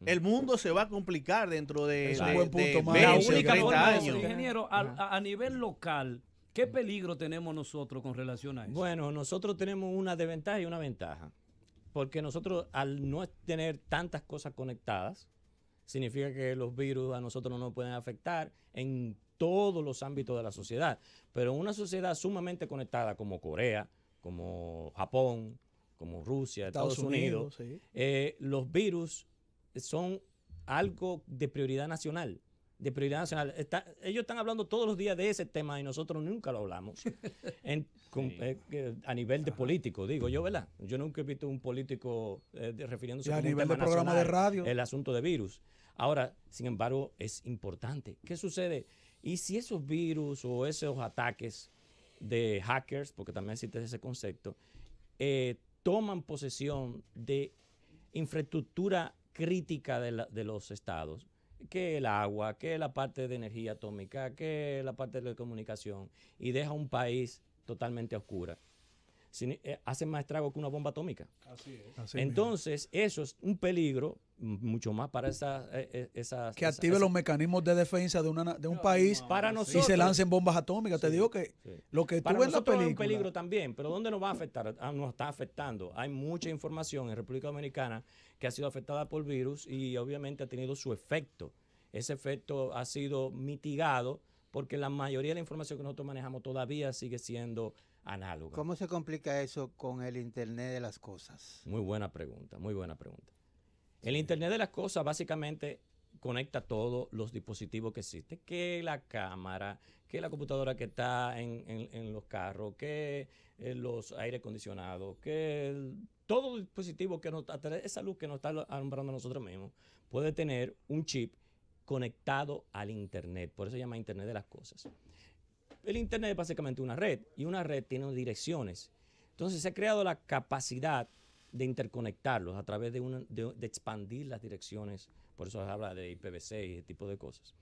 el mundo se va a complicar dentro de 20, 30 años. Ingeniero, a nivel local, ¿qué peligro tenemos nosotros con relación a eso? Bueno, nosotros tenemos una desventaja y una ventaja. Porque nosotros, al no tener tantas cosas conectadas, significa que los virus a nosotros no nos pueden afectar en todos los ámbitos de la sociedad. Pero en una sociedad sumamente conectada como Corea, como Japón, como Rusia, Estados Unidos, sí. Los virus son algo de prioridad nacional. Ellos están hablando todos los días de ese tema y nosotros nunca lo hablamos. A nivel de político, digo yo, ¿verdad? Yo nunca he visto un político refiriéndose a nivel de programa de radio. El asunto de virus. Ahora, sin embargo, es importante. ¿Qué sucede? Y si esos virus o esos ataques de hackers, porque también existe ese concepto, toman posesión de infraestructura crítica de los estados, que el agua, que la parte de energía atómica, que la parte de la comunicación, y deja un país totalmente a oscura. Hace más estrago que una bomba atómica. Así es. Entonces, eso es un peligro mucho más para esas que active los mecanismos de defensa de un país para nosotros, y se lancen bombas atómicas. Te digo que lo que tú ves en la película es un peligro también, pero ¿dónde nos va a afectar? Nos está afectando. Hay mucha información en República Dominicana que ha sido afectada por virus y obviamente ha tenido su efecto. Ese efecto ha sido mitigado porque la mayoría de la información que nosotros manejamos todavía sigue siendo análoga. ¿Cómo se complica eso con el Internet de las cosas? Muy buena pregunta, muy buena pregunta. El Internet de las cosas básicamente conecta todos los dispositivos que existen, que la cámara, que la computadora que está en los carros, que los aire acondicionados, que todo dispositivo que nos esa luz que nos está alumbrando a nosotros mismos puede tener un chip conectado al Internet. Por eso se llama Internet de las cosas. El Internet es básicamente una red y una red tiene direcciones. Entonces se ha creado la capacidad de interconectarlos a través de expandir las direcciones, por eso se habla de IPv6 y ese tipo de cosas,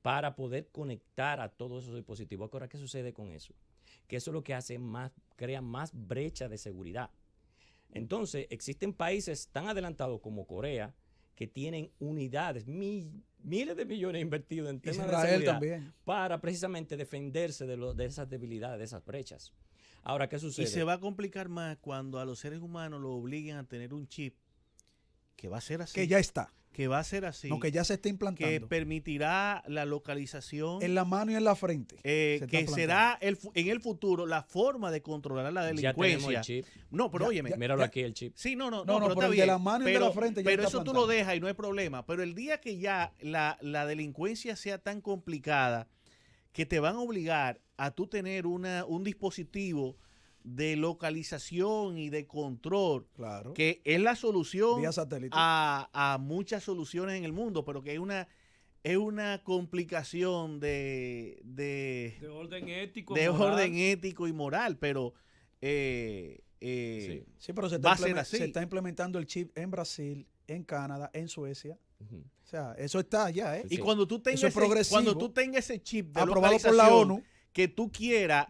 para poder conectar a todos esos dispositivos. Ahora, ¿qué sucede con eso? Que eso es lo que hace crea más brecha de seguridad. Entonces, existen países tan adelantados como Corea que tienen unidades, miles de millones invertidos en temas de seguridad también, para precisamente defenderse de esas debilidades, de esas brechas. Ahora, ¿qué sucede? Y se va a complicar más cuando a los seres humanos los obliguen a tener un chip que va a ser así. Que ya está. Que va a ser así. No, que ya se está implantando. Que permitirá la localización. En la mano y en la frente. Que será en el futuro la forma de controlar la delincuencia. Ya tenemos el chip. No, pero óyeme. Míralo aquí el chip. Sí, no, pero está el bien. de la mano y de la frente ya pero está eso plantado. tú lo dejas y no hay problema. Pero el día que ya la delincuencia sea tan complicada que te van a obligar a tú tener un dispositivo de localización y de control, claro, que es la solución vía satélite a muchas soluciones en el mundo, pero que es una complicación de orden ético, orden ético y moral, pero sí, pero se está implementando el chip en Brasil, en Canadá, en Suecia. O sea, eso está allá, ¿eh? Y cuando tú tengas ese chip de aprobado por la ONU, que tú quieras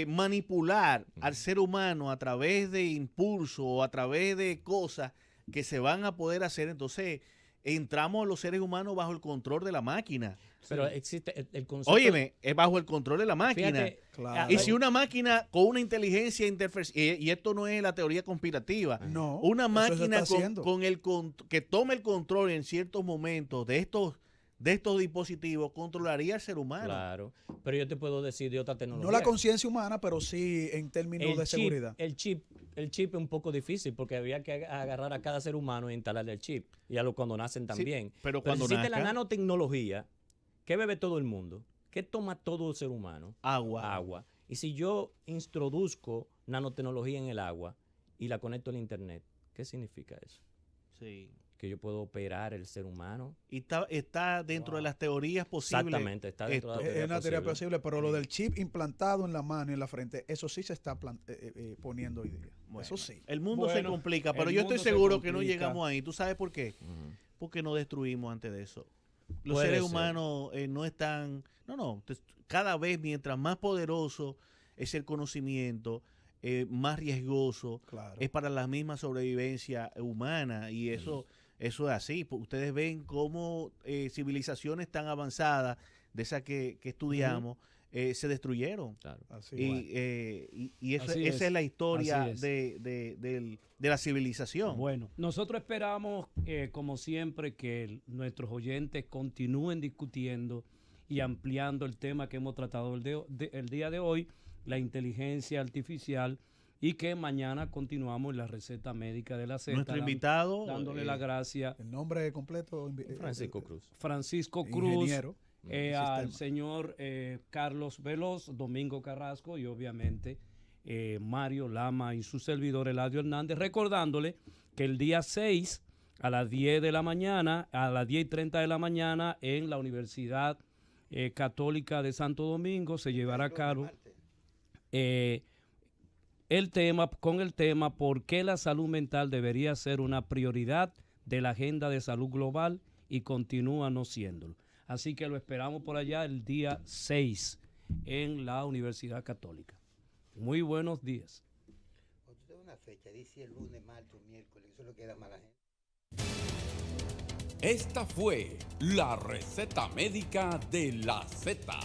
manipular al ser humano a través de impulso o a través de cosas que se van a poder hacer, entonces entramos los seres humanos bajo el control de la máquina. Pero existe el concepto. Óyeme, es bajo el control de la máquina. Fíjate, claro. Y si una máquina con una inteligencia y esto no es la teoría conspirativa, no, una máquina que tome el control en ciertos momentos de estos dispositivos controlaría al ser humano. Claro, pero yo te puedo decir de otra tecnología. No la conciencia humana, pero sí en términos de seguridad. El chip es un poco difícil porque había que agarrar a cada ser humano e instalarle el chip. Y cuando nacen también. Sí, pero cuando existe la nanotecnología, ¿qué bebe todo el mundo? ¿Qué toma todo el ser humano? Agua. Y si yo introduzco nanotecnología en el agua y la conecto al Internet, ¿qué significa eso? Sí. Que yo puedo operar el ser humano. Y está dentro de las teorías posibles. Exactamente, está dentro de las teorías es una teoría posible, pero lo del chip implantado en la mano y en la frente, eso sí se está poniendo hoy día. Bueno, eso sí. El mundo se complica, pero yo estoy seguro que no llegamos ahí. ¿Tú sabes por qué? Porque nos destruimos antes de eso. Los seres humanos no están... cada vez mientras más poderoso es el conocimiento más riesgoso, es para la misma sobrevivencia humana, y eso es así. Ustedes ven cómo civilizaciones tan avanzadas, de esas que estudiamos, se destruyeron. Claro. Y esa es la historia de la civilización. Bueno, nosotros esperamos, como siempre, que nuestros oyentes continúen discutiendo y ampliando el tema que hemos tratado el día de hoy, la inteligencia artificial, y que mañana continuamos en la receta médica de la Z. Nuestro invitado, dándole la gracia. El nombre completo. Francisco Cruz. Francisco Cruz. Ingeniero. Al señor Carlos Veloz, Domingo Carrasco y obviamente Mario Lama y su servidor Eladio Hernández, recordándole que el día 6 a las 10 de la mañana, a las 10:30 de la mañana, en la Universidad Católica de Santo Domingo se llevará a cabo el tema ¿por qué la salud mental debería ser una prioridad de la agenda de salud global y continúa no siéndolo? Así que lo esperamos por allá el día 6 en la Universidad Católica. Muy buenos días. Cuando usted da una fecha, dice el lunes, martes, miércoles, eso es lo que da mala gente. Esta fue la receta médica de la Z.